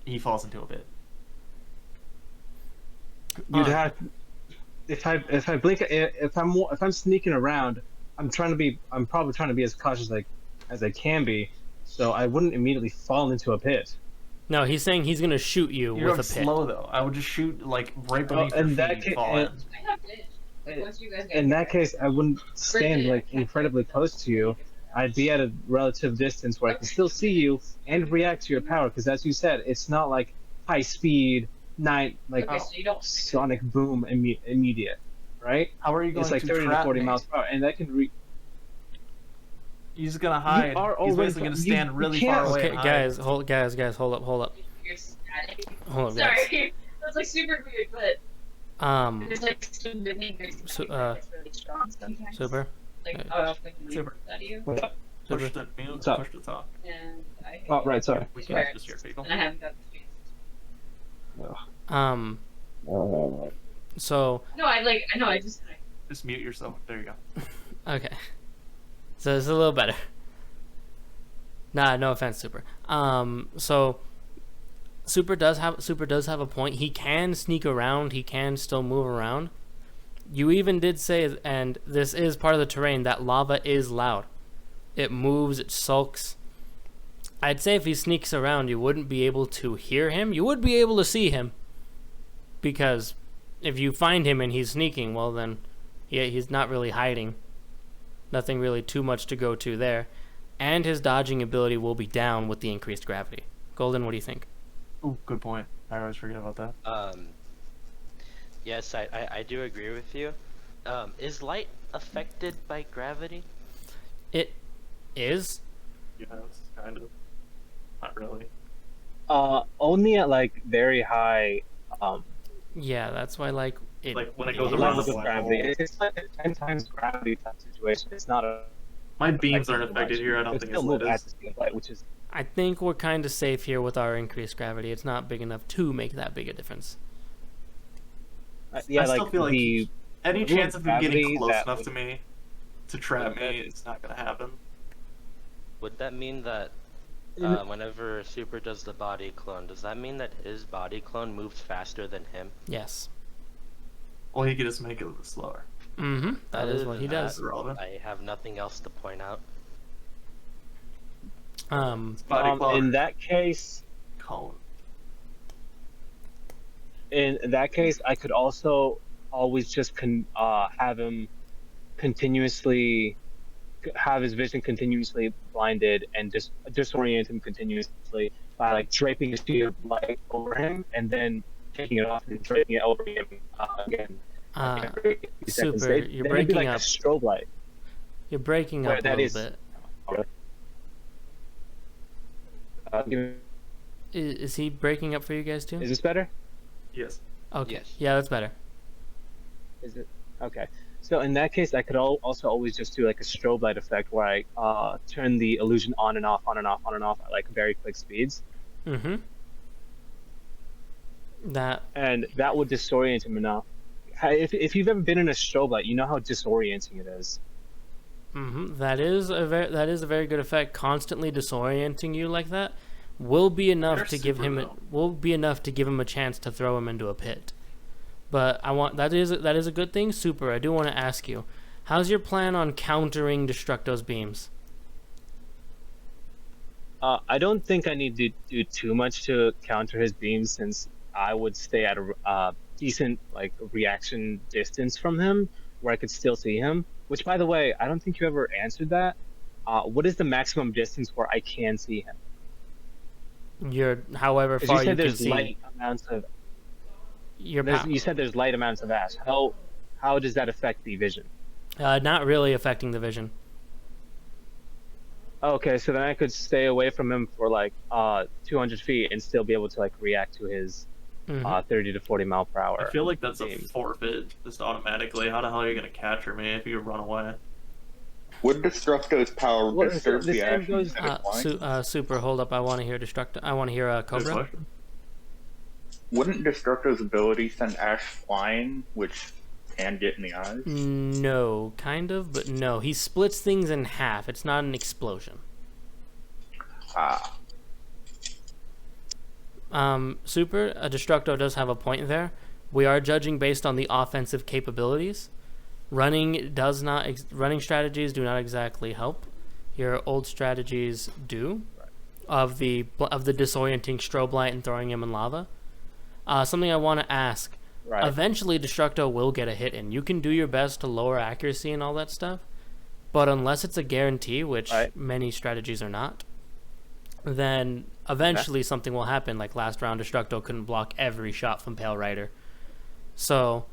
[SPEAKER 3] He falls into a pit.
[SPEAKER 2] You'd have if I blink if I'm sneaking around, I'm probably trying to be as cautious as I can be, so I wouldn't immediately fall into a pit.
[SPEAKER 1] No, he's saying he's going to shoot you
[SPEAKER 3] You're
[SPEAKER 1] with a pit.
[SPEAKER 3] slow though. I would just shoot like right beneath your feet and fall in.
[SPEAKER 5] I have fish. Like, once you guys get
[SPEAKER 2] In that
[SPEAKER 5] here.
[SPEAKER 2] case, I wouldn't stand like incredibly close to you. I'd be at a relative distance where I can still see you and react to your power, because as you said, it's not like high speed,
[SPEAKER 5] Okay, so you don't.
[SPEAKER 2] sonic boom immediate, right?
[SPEAKER 3] How are you going
[SPEAKER 2] It's like
[SPEAKER 3] to
[SPEAKER 2] 30 to
[SPEAKER 3] trap
[SPEAKER 2] 40
[SPEAKER 3] me?
[SPEAKER 2] miles per hour, and that can
[SPEAKER 3] He's gonna hide.
[SPEAKER 2] are
[SPEAKER 3] He's
[SPEAKER 2] already-
[SPEAKER 3] basically gonna
[SPEAKER 2] you-
[SPEAKER 3] stand
[SPEAKER 2] you
[SPEAKER 3] really
[SPEAKER 2] can't-
[SPEAKER 3] far away.
[SPEAKER 1] Okay,
[SPEAKER 3] and hide.
[SPEAKER 1] guys, hold up.
[SPEAKER 5] You're static.
[SPEAKER 1] Hold up, guys.
[SPEAKER 5] Sorry. That's like super weird, but there's like some mini it's really strong sometimes.
[SPEAKER 1] Super.
[SPEAKER 5] Like, I'll quick
[SPEAKER 3] Super.
[SPEAKER 5] that to you.
[SPEAKER 2] What's up?
[SPEAKER 3] Push the mute,
[SPEAKER 2] What's up?
[SPEAKER 3] push the talk.
[SPEAKER 5] And I
[SPEAKER 2] Oh, right, sorry.
[SPEAKER 3] We
[SPEAKER 5] Swear.
[SPEAKER 3] can't just hear people.
[SPEAKER 5] And I haven't got the space.
[SPEAKER 1] So,
[SPEAKER 5] No, I just
[SPEAKER 3] Just mute yourself. There you go.
[SPEAKER 1] okay. So it's a little better. Nah, no offense, Super. So Super does have a point. He can sneak around. He can still move around. You even did say, and this is part of the terrain, that lava is loud. It moves. It sulks. I'd say if he sneaks around, you wouldn't be able to hear him. You would be able to see him, because if you find him and he's sneaking, well then, yeah, he's not really hiding. Nothing really too much to go to there. And his dodging ability will be down with the increased gravity. Golden, what do you think?
[SPEAKER 3] Ooh, good point. I always forget about that.
[SPEAKER 6] Yes, I do agree with you. Is light affected by gravity?
[SPEAKER 1] It is.
[SPEAKER 3] Yeah, it's kind of. Not really.
[SPEAKER 2] Only at like very high
[SPEAKER 1] Yeah, that's why like it.
[SPEAKER 3] Like when it goes
[SPEAKER 1] is.
[SPEAKER 3] around
[SPEAKER 2] levels
[SPEAKER 3] the
[SPEAKER 2] of
[SPEAKER 3] black
[SPEAKER 2] gravity.
[SPEAKER 3] hole.
[SPEAKER 2] It's like a 10 times gravity type situation. It's not a.
[SPEAKER 3] My beams aren't
[SPEAKER 2] affected
[SPEAKER 3] affected
[SPEAKER 2] much.
[SPEAKER 3] here. I don't
[SPEAKER 2] It's
[SPEAKER 3] think
[SPEAKER 2] still
[SPEAKER 3] it's
[SPEAKER 2] move
[SPEAKER 3] lit.
[SPEAKER 2] at the speed of light, which is
[SPEAKER 1] I think we're kind of safe here with our increased gravity. It's not big enough to make that big a difference.
[SPEAKER 2] yeah,
[SPEAKER 3] I still
[SPEAKER 2] like
[SPEAKER 3] feel like
[SPEAKER 2] the
[SPEAKER 3] Any
[SPEAKER 2] Everyone
[SPEAKER 3] chance of him getting
[SPEAKER 2] gravity
[SPEAKER 3] close
[SPEAKER 2] that
[SPEAKER 3] enough
[SPEAKER 2] would-
[SPEAKER 3] to me to trap me, it's not gonna happen.
[SPEAKER 6] Would that mean that whenever Super does the body clone, does that mean that his body clone moves faster than him?
[SPEAKER 1] Yes.
[SPEAKER 3] Well, he could just make it a little slower.
[SPEAKER 1] Mm-hmm. That
[SPEAKER 6] Other
[SPEAKER 1] is what
[SPEAKER 6] than
[SPEAKER 1] he
[SPEAKER 6] that,
[SPEAKER 1] does.
[SPEAKER 3] Irrelevant.
[SPEAKER 6] I have nothing else to point out.
[SPEAKER 3] Body clone.
[SPEAKER 2] in that case,
[SPEAKER 3] Cone.
[SPEAKER 2] I could also always just have him continuously have his vision continuously blinded and just disorient him continuously, by like draping a sheet of light over him and then taking it off and draping it over him again. Every few seconds.
[SPEAKER 1] Super,
[SPEAKER 2] Then
[SPEAKER 1] you're
[SPEAKER 2] it'd be
[SPEAKER 1] breaking
[SPEAKER 2] like
[SPEAKER 1] up.
[SPEAKER 2] a strobe light.
[SPEAKER 1] You're breaking
[SPEAKER 2] Where
[SPEAKER 1] up a
[SPEAKER 2] that
[SPEAKER 1] little
[SPEAKER 2] is-
[SPEAKER 1] bit. Is he breaking up for you guys too?
[SPEAKER 2] Is this better?
[SPEAKER 3] Yes.
[SPEAKER 1] Okay.
[SPEAKER 6] Yes.
[SPEAKER 1] Yeah, that's better.
[SPEAKER 2] Is it okay? So in that case, I could also always just do like a strobe light effect where I turn the illusion on and off, on and off, on and off at like very quick speeds,
[SPEAKER 1] Mm-hmm. That
[SPEAKER 2] and that would disorient him enough. If you've ever been in a strobe light, you know how disorienting it is.
[SPEAKER 1] that is a very good effect. Constantly disorienting you like that will be enough
[SPEAKER 3] They're
[SPEAKER 1] to give
[SPEAKER 3] super,
[SPEAKER 1] him
[SPEAKER 3] though.
[SPEAKER 1] will be enough to give him a chance to throw him into a pit. But that is a good thing. Super. I do want to ask you, how's your plan on countering Destructo's beams?
[SPEAKER 2] I don't think I need to do too much to counter his beams, since I would stay at a decent like reaction distance from him, where I could still see him. Which, by the way, I don't think you ever answered that. What is the maximum distance where I can see him?
[SPEAKER 1] You're however
[SPEAKER 2] 'Cause
[SPEAKER 1] far
[SPEAKER 2] you said
[SPEAKER 1] can
[SPEAKER 2] there's
[SPEAKER 1] see.
[SPEAKER 2] light amounts of.
[SPEAKER 1] Your
[SPEAKER 2] You said there's light amounts of ash. How does that affect the vision?
[SPEAKER 1] not really affecting the vision.
[SPEAKER 2] Okay, so then I could stay away from him for like 200 feet and still be able to like react to his 30 to 40 mile per hour.
[SPEAKER 3] I feel like that's a
[SPEAKER 2] beam.
[SPEAKER 3] forfeit just automatically. How the hell are you gonna capture me if you run away?
[SPEAKER 4] Would Destructo's power
[SPEAKER 2] Well,
[SPEAKER 4] disturb
[SPEAKER 2] the
[SPEAKER 4] the
[SPEAKER 2] same
[SPEAKER 4] action
[SPEAKER 2] goes-
[SPEAKER 4] instead of flying?
[SPEAKER 1] Super. Hold up. I want to hear Destructo. I want to hear
[SPEAKER 3] Good
[SPEAKER 1] Cobra.
[SPEAKER 3] question.
[SPEAKER 4] Wouldn't Destructo's ability send Ash flying, which can get in the eyes?
[SPEAKER 1] No, kind of, but no. He splits things in half. It's not an explosion.
[SPEAKER 4] Ah,
[SPEAKER 1] Super, Destructo does have a point there. We are judging based on the offensive capabilities. Running strategies do not exactly help. Your old strategies do, of the disorienting strobe light and throwing him in lava. Something I want to ask.
[SPEAKER 2] Right.
[SPEAKER 1] Eventually, Destructo will get a hit in. You can do your best to lower accuracy and all that stuff, but unless it's a guarantee, which many strategies are not, then eventually something will happen. Like last round, Destructo couldn't block every shot from Pale Rider. So,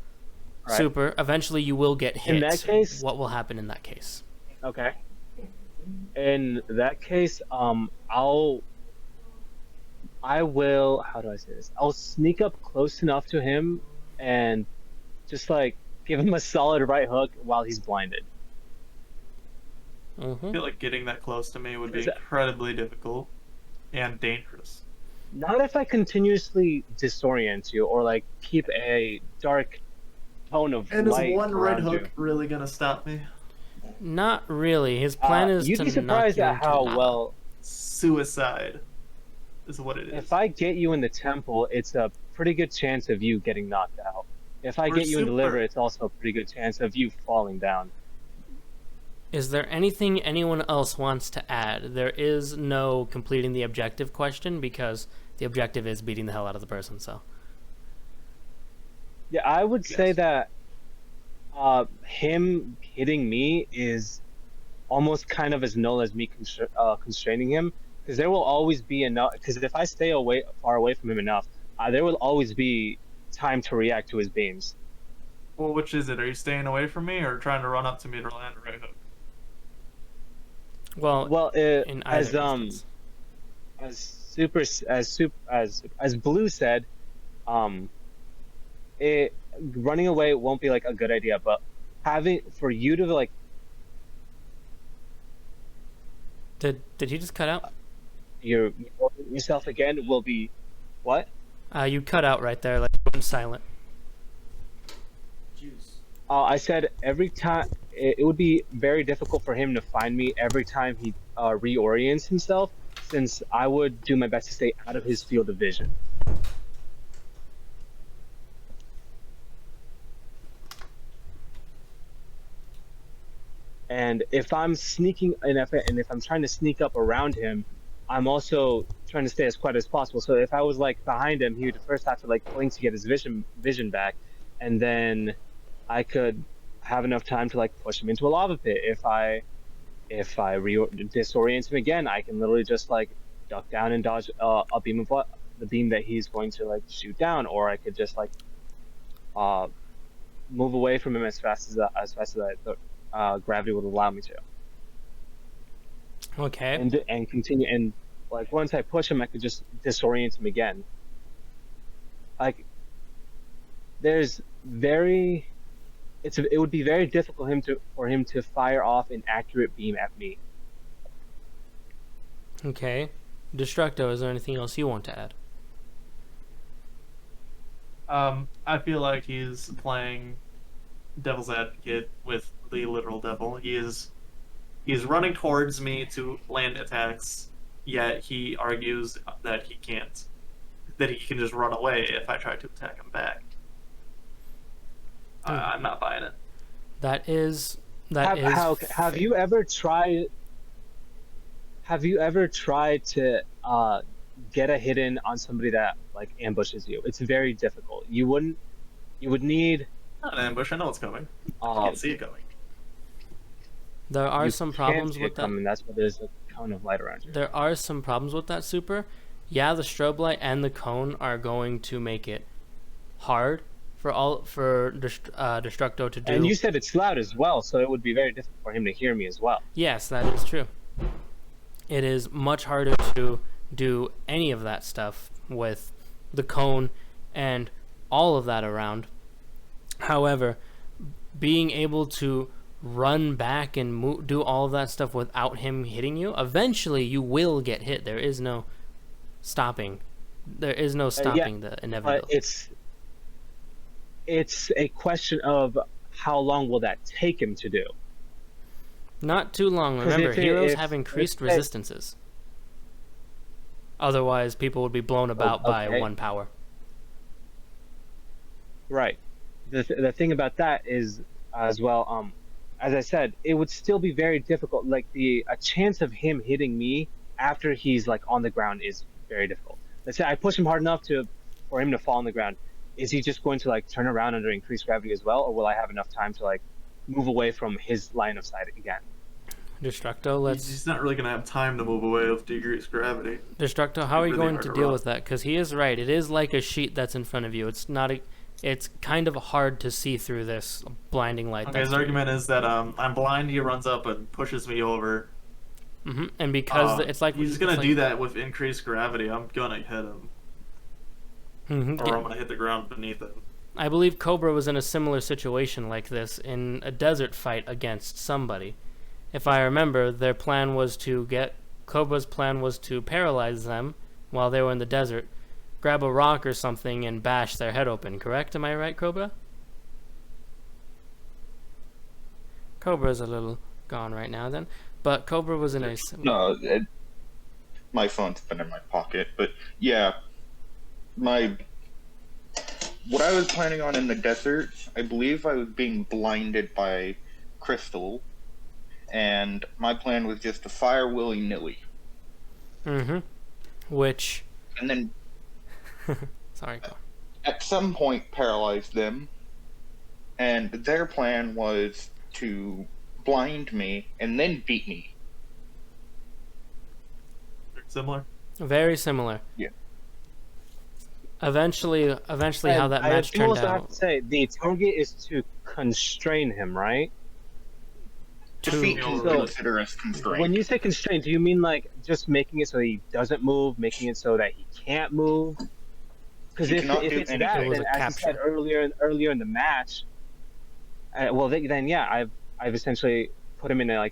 [SPEAKER 1] Super, eventually you will get hit.
[SPEAKER 2] In that case-
[SPEAKER 1] what will happen in that case?
[SPEAKER 2] Okay. In that case, I will. How do I say this? I'll sneak up close enough to him and just like give him a solid right hook while he's blinded.
[SPEAKER 3] I feel like getting that close to me would be
[SPEAKER 2] Is that-
[SPEAKER 3] incredibly difficult and dangerous.
[SPEAKER 2] Not if I continuously disorient you or like keep a dark tone of
[SPEAKER 3] And is
[SPEAKER 2] light
[SPEAKER 3] one red
[SPEAKER 2] around
[SPEAKER 3] hook
[SPEAKER 2] you.
[SPEAKER 3] really gonna stop me?
[SPEAKER 1] Not really. His plan is
[SPEAKER 2] You'd
[SPEAKER 1] to
[SPEAKER 2] be surprised
[SPEAKER 1] knock you
[SPEAKER 2] at how
[SPEAKER 1] into lava.
[SPEAKER 2] well.
[SPEAKER 3] Suicide is what it is.
[SPEAKER 2] If I get you in the temple, it's a pretty good chance of you getting knocked out. If I
[SPEAKER 3] We're
[SPEAKER 2] get you in the liver,
[SPEAKER 3] super-
[SPEAKER 2] it's also a pretty good chance of you falling down.
[SPEAKER 1] Is there anything anyone else wants to add? There is no completing the objective question because the objective is beating the hell out of the person. So
[SPEAKER 2] Yeah, I would say
[SPEAKER 3] Yes.
[SPEAKER 2] that him hitting me is almost kind of as null as me constraining him, because there will always be enough. Because if I stay far away from him enough, there will always be time to react to his beams.
[SPEAKER 3] Well, which is it? Are you staying away from me or trying to run up to me to land a right hook?
[SPEAKER 1] well, in
[SPEAKER 2] as
[SPEAKER 1] either instance.
[SPEAKER 2] as Blue said, running away won't be like a good idea, but for you to like.
[SPEAKER 1] Did he just cut out?
[SPEAKER 2] Yourself again will be what?
[SPEAKER 1] You cut out right there, like you went silent.
[SPEAKER 2] I said every time it would be very difficult for him to find me every time he reorients himself, since I would do my best to stay out of his field of vision. And if I'm if I'm trying to sneak up around him, I'm also trying to stay as quiet as possible. So if I was like behind him, he would first have to like blink to get his vision back, and then I could have enough time to like push him into a lava pit. If I disorient him again, I can literally just like duck down and dodge a beam of the beam that he's going to like shoot down, or I could just like move away from him as fast as the gravity would allow me to,
[SPEAKER 1] Okay.
[SPEAKER 2] and continue. And like once I push him, I could just disorient him again. Like there's very, it would be very difficult for him to fire off an accurate beam at me.
[SPEAKER 1] Okay. Destructo, is there anything else you want to add?
[SPEAKER 3] I feel like he's playing devil's advocate with the literal devil. He's running towards me to land attacks, yet he argues that he can't, that he can just run away if I try to attack him back. I'm not buying it.
[SPEAKER 2] Have you ever tried? Have you ever tried to get a hit in on somebody that like ambushes you? It's very difficult. You would need.
[SPEAKER 3] Not an ambush. I know it's coming. I can't see it coming.
[SPEAKER 1] There are some problems with that.
[SPEAKER 2] Coming. That's why there's a cone of light around you.
[SPEAKER 1] There are some problems with that super. Yeah, the strobe light and the cone are going to make it hard for Destructo to do.
[SPEAKER 2] And you said it's loud as well, so it would be very difficult for him to hear me as well.
[SPEAKER 1] Yes, that is true. It is much harder to do any of that stuff with the cone and all of that around. However, being able to run back and do all of that stuff without him hitting you, eventually you will get hit. There is no stopping. There is no stopping the inevitability.
[SPEAKER 2] It's a question of how long will that take him to do.
[SPEAKER 1] Not too long. Remember, heroes have increased resistances. Otherwise, people would be blown about by one power.
[SPEAKER 2] Right. The thing about that is, as well, as I said, it would still be very difficult. Like a chance of him hitting me after he's like on the ground is very difficult. Let's say I push him hard enough for him to fall on the ground. Is he just going to like turn around under increased gravity as well, or will I have enough time to like move away from his line of sight again?
[SPEAKER 1] Destructo,
[SPEAKER 3] He's not really going to have time to move away with decreased gravity.
[SPEAKER 1] Destructo, how are you going to deal with that? Because he is right. It is like a sheet that's in front of you. It's not a. It's kind of hard to see through this blinding light.
[SPEAKER 3] Okay, his argument is that I'm blind. He runs up and pushes me over.
[SPEAKER 1] Mm-hmm. And because it's like
[SPEAKER 3] he's gonna do that with increased gravity, I'm gonna hit him, or I'm gonna hit the ground beneath him.
[SPEAKER 1] I believe Cobra was in a similar situation like this in a desert fight against somebody. If I remember, Cobra's plan was to paralyze them while they were in the desert, grab a rock or something, and bash their head open. Correct? Am I right, Cobra? Cobra's a little gone right now, then. But Cobra was in a...
[SPEAKER 4] No, my phone's been in my pocket, but yeah, what I was planning on in the desert, I believe I was being blinded by crystal, and my plan was just to fire willy-nilly.
[SPEAKER 1] Mm-hmm. Which...
[SPEAKER 4] And then...
[SPEAKER 1] Sorry, go on.
[SPEAKER 4] At some point paralyze them, and their plan was to blind me and then beat me.
[SPEAKER 3] Similar?
[SPEAKER 1] Very similar.
[SPEAKER 4] Yeah.
[SPEAKER 1] Eventually, how that match turned
[SPEAKER 2] also
[SPEAKER 1] out.
[SPEAKER 2] have to say, the target is to constrain him, right?
[SPEAKER 4] Defeat is considered as constraint.
[SPEAKER 2] When you say constraint, do you mean like just making it so he doesn't move, making it so that he can't move? Because if it's that, then as you said earlier in the match, then yeah, I've essentially put him in a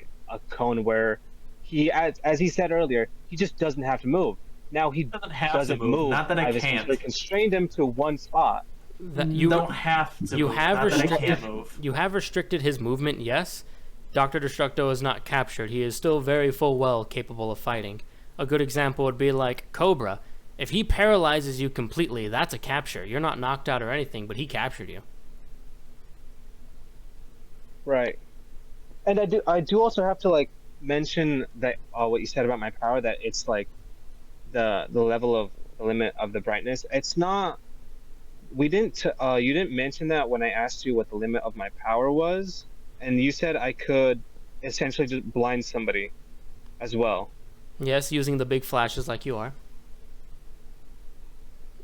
[SPEAKER 2] cone where he, as he said earlier, he just doesn't have to move. Now he doesn't move.
[SPEAKER 3] Not that I
[SPEAKER 2] I've
[SPEAKER 3] can't.
[SPEAKER 2] essentially constrained him to one spot.
[SPEAKER 3] You don't have to.
[SPEAKER 1] You
[SPEAKER 3] move.
[SPEAKER 1] have
[SPEAKER 3] Not that I
[SPEAKER 1] restricted.
[SPEAKER 3] can't move.
[SPEAKER 1] You have restricted his movement. Yes, Dr. Destructo is not captured. He is still very full well capable of fighting. A good example would be like Cobra. If he paralyzes you completely, that's a capture. You're not knocked out or anything, but he captured you.
[SPEAKER 2] Right. And I do also have to mention that what you said about my power, that it's like the level of the limit of the brightness. It's not. You didn't mention that when I asked you what the limit of my power was, and you said I could essentially just blind somebody as well.
[SPEAKER 1] Yes, using the big flashes like you are.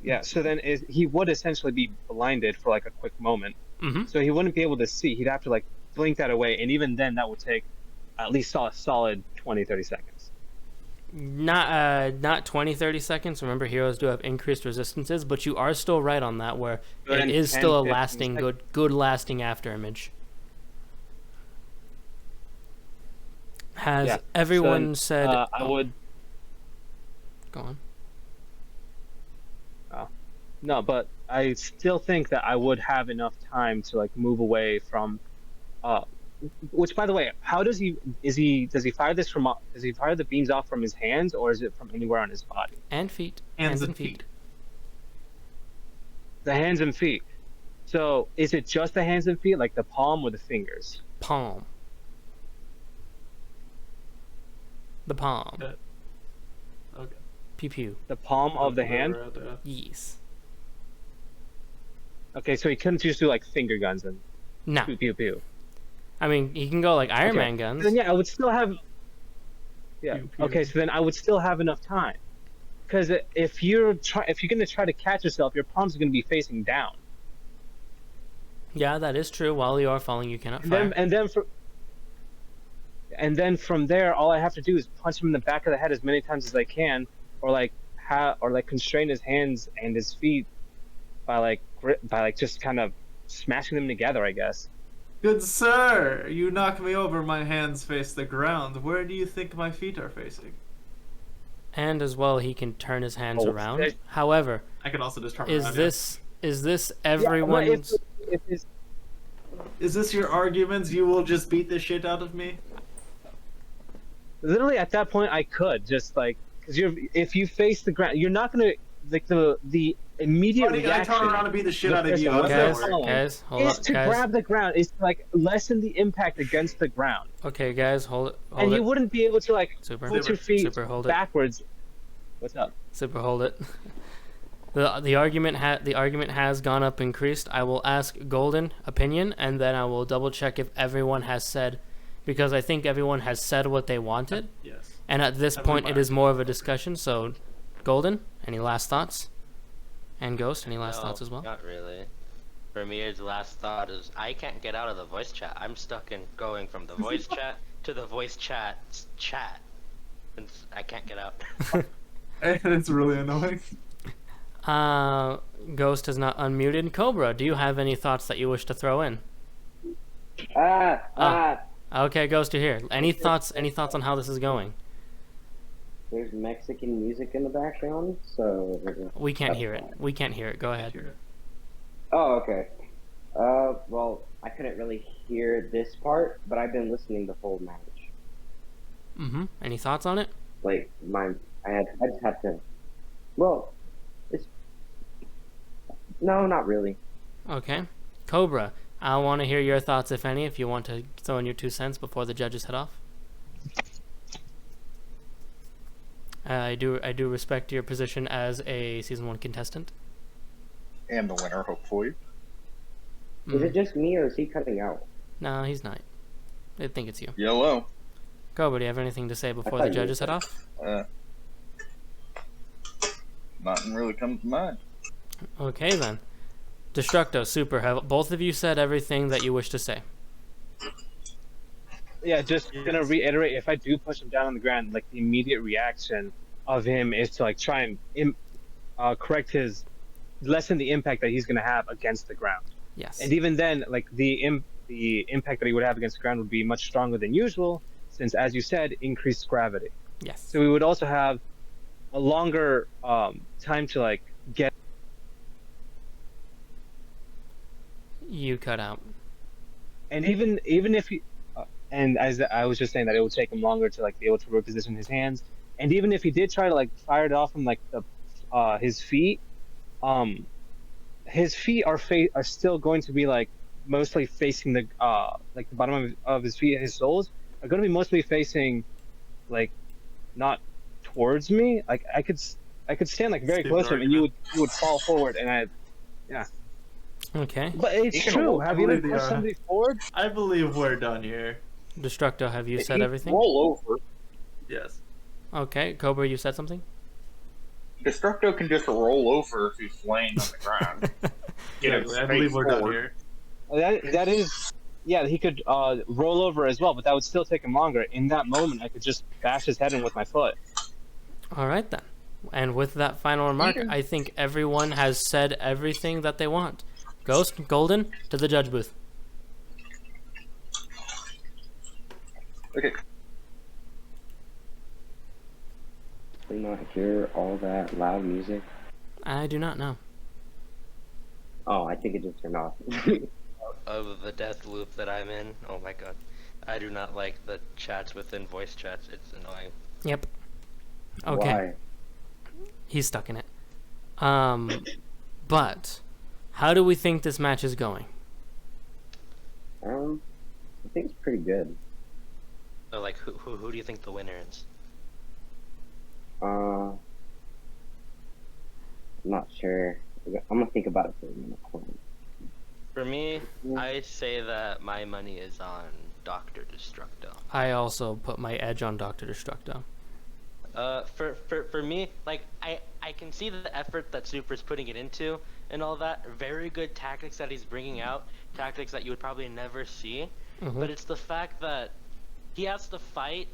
[SPEAKER 2] Yeah, so then he would essentially be blinded for like a quick moment.
[SPEAKER 1] Mm-hmm.
[SPEAKER 2] So he wouldn't be able to see. He'd have to like blink that away, and even then that would take at least a solid 20, 30 seconds.
[SPEAKER 1] Not 20, 30 seconds. Remember, heroes do have increased resistances, but you are still right on that, where it is still a lasting, good lasting after image. Has everyone said...
[SPEAKER 2] I would...
[SPEAKER 1] Go on.
[SPEAKER 2] No, but I still think that I would have enough time to like move away from... which, by the way, how does he fire this from? Does he fire the beams off from his hands, or is it from anywhere on his body?
[SPEAKER 1] And feet.
[SPEAKER 3] Hands and feet.
[SPEAKER 2] The hands and feet. So, is it just the hands and feet, like the palm or the fingers?
[SPEAKER 1] Palm. The palm.
[SPEAKER 3] Okay.
[SPEAKER 1] Pew pew.
[SPEAKER 2] The palm of the hand?
[SPEAKER 1] Yes.
[SPEAKER 2] Okay, so he couldn't just do like finger guns and
[SPEAKER 1] No.
[SPEAKER 2] pew pew pew.
[SPEAKER 1] I mean, he can go like Iron Man guns.
[SPEAKER 2] Then I would still have... Yeah,
[SPEAKER 3] Pew, pew.
[SPEAKER 2] okay, so then I would still have enough time. Because if you're going to try to catch yourself, your palms are going to be facing down.
[SPEAKER 1] Yeah, that is true. While you are falling, you cannot fire.
[SPEAKER 2] And then from there, all I have to do is punch him in the back of the head as many times as I can, or like constrain his hands and his feet by just kind of smashing them together, I guess.
[SPEAKER 3] Good sir, you knock me over, my hands face the ground. Where do you think my feet are facing?
[SPEAKER 1] And as well, he can turn his hands
[SPEAKER 2] Oh,
[SPEAKER 1] around.
[SPEAKER 2] there's-
[SPEAKER 1] However,
[SPEAKER 3] I can also just turn
[SPEAKER 1] is
[SPEAKER 3] around.
[SPEAKER 1] this everyone's...
[SPEAKER 3] Is this your arguments? You will just beat the shit out of me?
[SPEAKER 2] Literally, at that point, I could just like, because if you face the ground, you're not gonna like the immediate
[SPEAKER 3] Buddy, I
[SPEAKER 2] reaction.
[SPEAKER 3] turn around and beat the shit out of
[SPEAKER 2] first
[SPEAKER 3] you.
[SPEAKER 2] one,
[SPEAKER 3] How does that
[SPEAKER 2] guys,
[SPEAKER 3] work?
[SPEAKER 1] Guys, hold
[SPEAKER 2] is
[SPEAKER 1] on,
[SPEAKER 2] to
[SPEAKER 1] guys.
[SPEAKER 2] grab the ground, is to like lessen the impact against the ground,
[SPEAKER 1] Okay, guys, hold it.
[SPEAKER 2] and you wouldn't be able to like
[SPEAKER 1] Super.
[SPEAKER 2] put your feet
[SPEAKER 1] Super, hold it.
[SPEAKER 2] backwards. What's up?
[SPEAKER 1] Super, hold it. The argument has gone up increased. I will ask Golden opinion, and then I will double check if everyone has said, because I think everyone has said what they wanted.
[SPEAKER 3] Yes.
[SPEAKER 1] And at this point, it is more of a discussion. So, Golden, any last thoughts? And Ghost, any last thoughts as well?
[SPEAKER 6] Not really. For me, his last thought is I can't get out of the voice chat. I'm stuck in going from the voice chat to the voice chat. And I can't get out.
[SPEAKER 3] And it's really annoying.
[SPEAKER 1] Ghost has not unmuted. Cobra, do you have any thoughts that you wish to throw in? Okay, Ghost, you're here. Any thoughts on how this is going?
[SPEAKER 7] There's Mexican music in the background, so...
[SPEAKER 1] We can't hear it. We can't hear it. Go ahead.
[SPEAKER 7] Oh, okay. Well, I couldn't really hear this part, but I've been listening the whole match.
[SPEAKER 1] Mm-hmm. Any thoughts on it?
[SPEAKER 7] Like, I just had to... Well, it's... No, not really.
[SPEAKER 1] Okay. Cobra, I want to hear your thoughts, if any, if you want to throw in your 2 cents before the judges head off. I do respect your position as a Season 1 contestant.
[SPEAKER 4] And the winner, hopefully.
[SPEAKER 7] Is it just me, or is he cutting out?
[SPEAKER 1] No, he's not. I think it's you.
[SPEAKER 4] Yellow.
[SPEAKER 1] Cobra, do you have anything to say before the judges head off?
[SPEAKER 4] Nothing really comes to mind.
[SPEAKER 1] Okay, then. Destructo, Super, have both of you said everything that you wish to say?
[SPEAKER 2] Yeah, just gonna reiterate, if I do push him down on the ground, like the immediate reaction of him is to like try and lessen the impact that he's gonna have against the ground.
[SPEAKER 1] Yes.
[SPEAKER 2] And even then, like the impact that he would have against the ground would be much stronger than usual, since, as you said, increased gravity.
[SPEAKER 1] Yes.
[SPEAKER 2] So we would also have a longer time to like get.
[SPEAKER 1] You cut out.
[SPEAKER 2] And even if he, and as I was just saying that it would take him longer to like be able to reposition his hands, and even if he did try to like fire it off from like the his feet are still going to be like mostly facing the like the bottom of his feet. His soles are going to be mostly facing like not towards me. Like I could stand like very close to him, and you would fall forward, and yeah.
[SPEAKER 1] Okay.
[SPEAKER 2] But it's true. Have you ever pushed somebody forward?
[SPEAKER 3] I believe we're done here.
[SPEAKER 1] Destructo, have you said everything?
[SPEAKER 7] Roll over.
[SPEAKER 3] Yes.
[SPEAKER 1] Okay, Cobra, you said something?
[SPEAKER 4] Destructo can just roll over if he's laying on the ground.
[SPEAKER 3] Exactly. I believe we're done here.
[SPEAKER 2] That is, yeah. He could roll over as well, but that would still take him longer. In that moment, I could just bash his head in with my foot.
[SPEAKER 1] All right, then. And with that final remark, I think everyone has said everything that they want. Ghost, Golden, to the judge booth.
[SPEAKER 4] Okay.
[SPEAKER 7] Do you not hear all that loud music?
[SPEAKER 1] I do not know.
[SPEAKER 7] Oh, I think it just turned off.
[SPEAKER 6] Of the death loop that I'm in, oh my god. I do not like the chats within voice chats. It's annoying.
[SPEAKER 1] Yep. Okay.
[SPEAKER 7] Why?
[SPEAKER 1] He's stuck in it. But how do we think this match is going?
[SPEAKER 7] I think it's pretty good.
[SPEAKER 6] So, like, who do you think the winner is?
[SPEAKER 7] I'm not sure. I'm gonna think about it for a minute.
[SPEAKER 6] For me, I say that my money is on Dr. Destructo.
[SPEAKER 1] I also put my edge on Dr. Destructo.
[SPEAKER 6] For me, like, I can see the effort that Super's putting it into and all that. Very good tactics that he's bringing out, tactics that you would probably never see. But it's the fact that he has to fight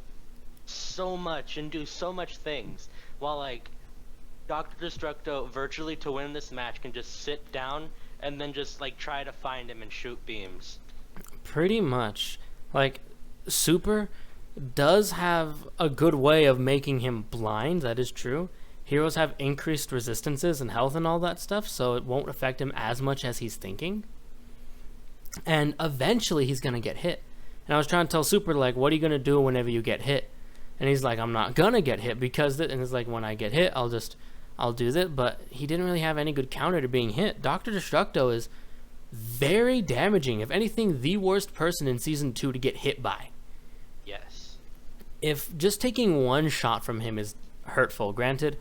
[SPEAKER 6] so much and do so much things, while, like, Dr. Destructo, virtually to win this match, can just sit down and then just, like, try to find him and shoot beams.
[SPEAKER 1] Pretty much. Like, Super does have a good way of making him blind, that is true. Heroes have increased resistances and health and all that stuff, so it won't affect him as much as he's thinking. And eventually he's going to get hit. And I was trying to tell Super, like, what are you going to do whenever you get hit? And he's like, I'm not going to get hit because... And it's like, when I get hit, I'll do that. But he didn't really have any good counter to being hit. Dr. Destructo is very damaging. If anything, the worst person in Season 2 to get hit by.
[SPEAKER 6] Yes.
[SPEAKER 1] If just taking one shot from him is hurtful, granted,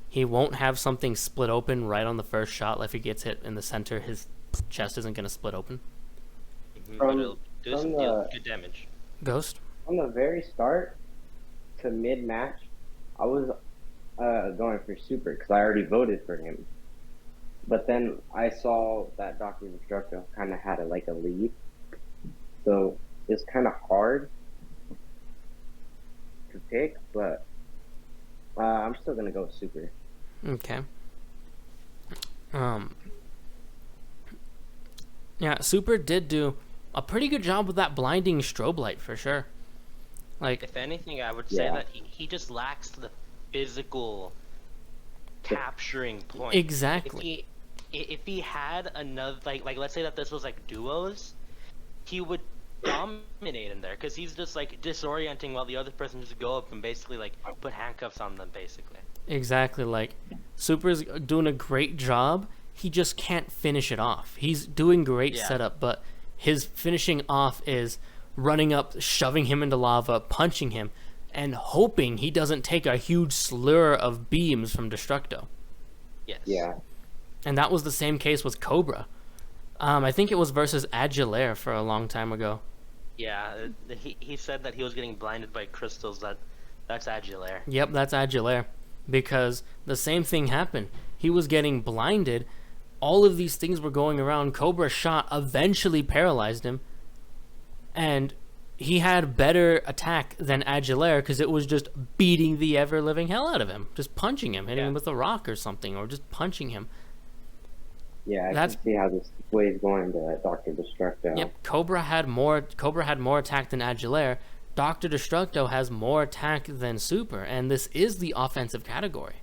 [SPEAKER 1] he won't have something split open right on the first shot. Like if he gets hit in the center, his chest isn't going to split open.
[SPEAKER 6] But it'll do some good damage.
[SPEAKER 1] Ghost?
[SPEAKER 7] From the very start to mid-match, I was going for Super because I already voted for him. But then I saw that Dr. Destructo kind of had a lead, so it's kind of hard to pick. But I'm still gonna go with Super.
[SPEAKER 1] Okay. Yeah, Super did do a pretty good job with that blinding strobe light for sure. Like,
[SPEAKER 6] if anything, I would say that he just lacks the physical capturing point.
[SPEAKER 1] Exactly.
[SPEAKER 6] If he had another, like let's say that this was like duos, he would dominate in there because he's just like disorienting while the other person just go up and basically like put handcuffs on them basically.
[SPEAKER 1] Exactly. Like, Super's doing a great job. He just can't finish it off. He's doing great setup, but his finishing off is running up, shoving him into lava, punching him, and hoping he doesn't take a huge slur of beams from Destructo.
[SPEAKER 6] Yes.
[SPEAKER 7] Yeah.
[SPEAKER 1] And that was the same case with Cobra. I think it was versus Agilaire for a long time ago.
[SPEAKER 6] Yeah, he said that he was getting blinded by crystals. That's Agilaire.
[SPEAKER 1] Yep, that's Agilaire. Because the same thing happened. He was getting blinded. All of these things were going around. Cobra shot eventually paralyzed him. And he had better attack than Agilaire because it was just beating the ever-living hell out of him. Just punching him, hitting him with a rock or something, or just punching him.
[SPEAKER 7] Yeah, I can see how this way is going to Dr. Destructo.
[SPEAKER 1] Yep, Cobra had more attack than Agilaire. Dr. Destructo has more attack than Super, and this is the offensive category.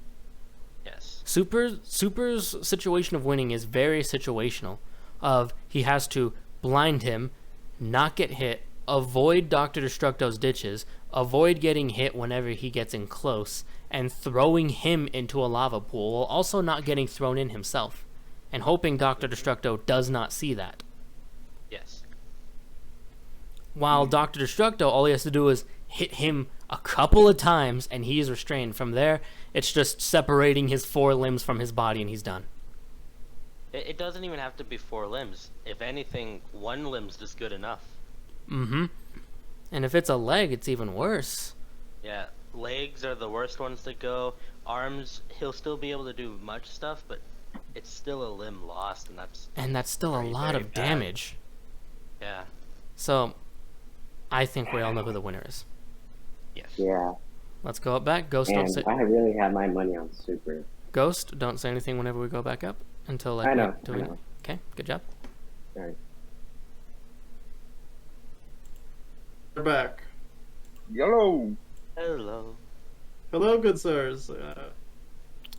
[SPEAKER 6] Yes.
[SPEAKER 1] Super's situation of winning is very situational. Of he has to blind him, not get hit, avoid Dr. Destructo's ditches, avoid getting hit whenever he gets in close, and throwing him into a lava pool while also not getting thrown in himself, and hoping Dr. Destructo does not see that.
[SPEAKER 6] Yes.
[SPEAKER 1] While Dr. Destructo, all he has to do is hit him a couple of times and he is restrained. From there, it's just separating his 4 limbs from his body and he's done.
[SPEAKER 6] It doesn't even have to be 4 limbs. If anything, 1 limb's just good enough.
[SPEAKER 1] Mm-hmm. And if it's a leg, it's even worse.
[SPEAKER 6] Yeah, legs are the worst ones to go. Arms, he'll still be able to do much stuff, but it's still a limb lost,
[SPEAKER 1] And that's still a
[SPEAKER 6] very,
[SPEAKER 1] lot
[SPEAKER 6] very
[SPEAKER 1] of
[SPEAKER 6] bad.
[SPEAKER 1] damage.
[SPEAKER 6] Yeah.
[SPEAKER 1] So, I think we all know who the winner is.
[SPEAKER 6] Yes.
[SPEAKER 7] Yeah.
[SPEAKER 1] Let's go up back. Ghost, don't
[SPEAKER 7] And
[SPEAKER 1] say.
[SPEAKER 7] I really had my money on Super.
[SPEAKER 1] Ghost, don't say anything whenever we go back up until like.
[SPEAKER 7] I know.
[SPEAKER 1] Do
[SPEAKER 7] I
[SPEAKER 1] we
[SPEAKER 7] know.
[SPEAKER 1] Okay, good job.
[SPEAKER 7] Alright.
[SPEAKER 3] We're back.
[SPEAKER 4] Yellow.
[SPEAKER 6] Hello.
[SPEAKER 3] Hello, good sirs.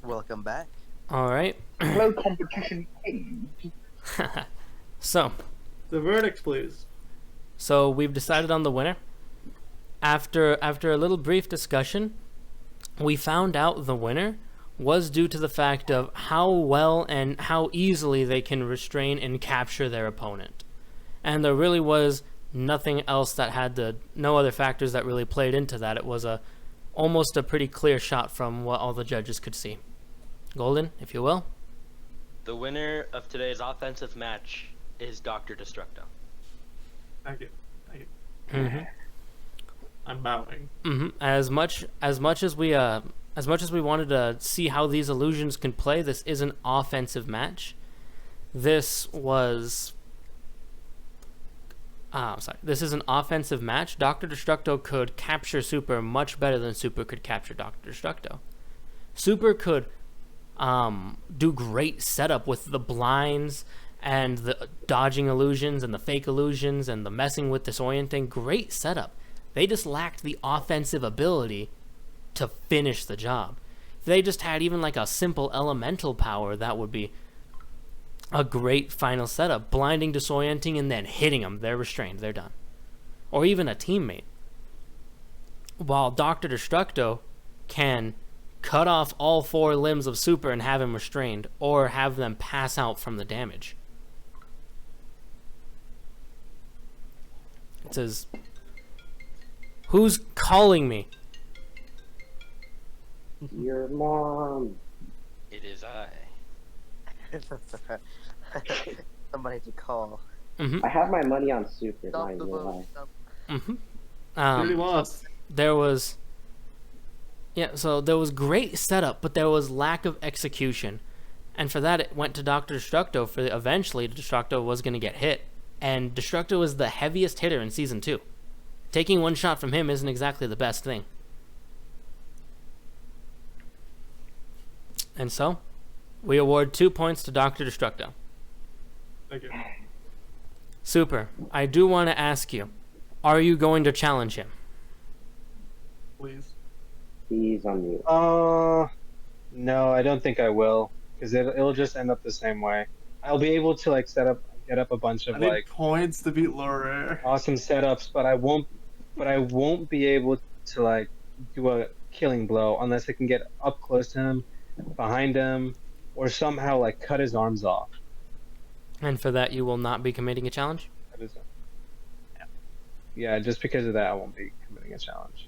[SPEAKER 8] Welcome back.
[SPEAKER 1] All right.
[SPEAKER 4] Hello, competition page.
[SPEAKER 1] So
[SPEAKER 3] The verdict, please.
[SPEAKER 1] we've decided on the winner. After a little brief discussion, we found out the winner was due to the fact of how well and how easily they can restrain and capture their opponent. And there really was nothing else that had no other factors that really played into that. It was almost a pretty clear shot from what all the judges could see. Golden, if you will.
[SPEAKER 6] The winner of today's offensive match is Dr. Destructo.
[SPEAKER 3] Thank you. Thank you.
[SPEAKER 1] Mm-hmm.
[SPEAKER 3] I'm bowing.
[SPEAKER 1] Mm-hmm. As much as we wanted to see how these illusions can play, this is an offensive match. This is an offensive match. Dr. Destructo could capture Super much better than Super could capture Dr. Destructo. Super could do great setup with the blinds and the dodging illusions and the fake illusions and the messing with disorienting. Great setup. They just lacked the offensive ability to finish the job. If they just had even like a simple elemental power, that would be a great final setup. Blinding, disorienting, and then hitting them. They're restrained. They're done. Or even a teammate. While Dr. Destructo can cut off all 4 limbs of Super and have him restrained, or have them pass out from the damage. It says, who's calling me?
[SPEAKER 7] Your mom.
[SPEAKER 6] It is I.
[SPEAKER 8] Somebody to call.
[SPEAKER 1] Mm-hmm.
[SPEAKER 7] I have my money on Super.
[SPEAKER 8] Stop
[SPEAKER 7] Not even
[SPEAKER 8] the
[SPEAKER 7] gonna
[SPEAKER 8] vote.
[SPEAKER 7] lie.
[SPEAKER 8] Stop.
[SPEAKER 1] Mm-hmm.
[SPEAKER 3] Already lost.
[SPEAKER 1] There was great setup, but there was lack of execution. And for that, it went to Dr. Destructo. Eventually, Destructo was going to get hit. And Destructo is the heaviest hitter in Season 2. Taking one shot from him isn't exactly the best thing. And so, we award 2 points to Dr. Destructo.
[SPEAKER 3] Thank you.
[SPEAKER 1] Super. I do want to ask you, are you going to challenge him?
[SPEAKER 3] Please.
[SPEAKER 7] He's on mute.
[SPEAKER 2] No, I don't think I will, because it'll just end up the same way. I'll be able to like get up a bunch
[SPEAKER 3] I
[SPEAKER 2] of
[SPEAKER 3] need
[SPEAKER 2] like
[SPEAKER 3] points to beat low rare.
[SPEAKER 2] awesome setups, but I won't be able to like do a killing blow unless I can get up close to him, behind him, or somehow like cut his arms off.
[SPEAKER 1] And for that, you will not be committing a challenge?
[SPEAKER 2] That is, yeah, just because of that, I won't be committing a challenge.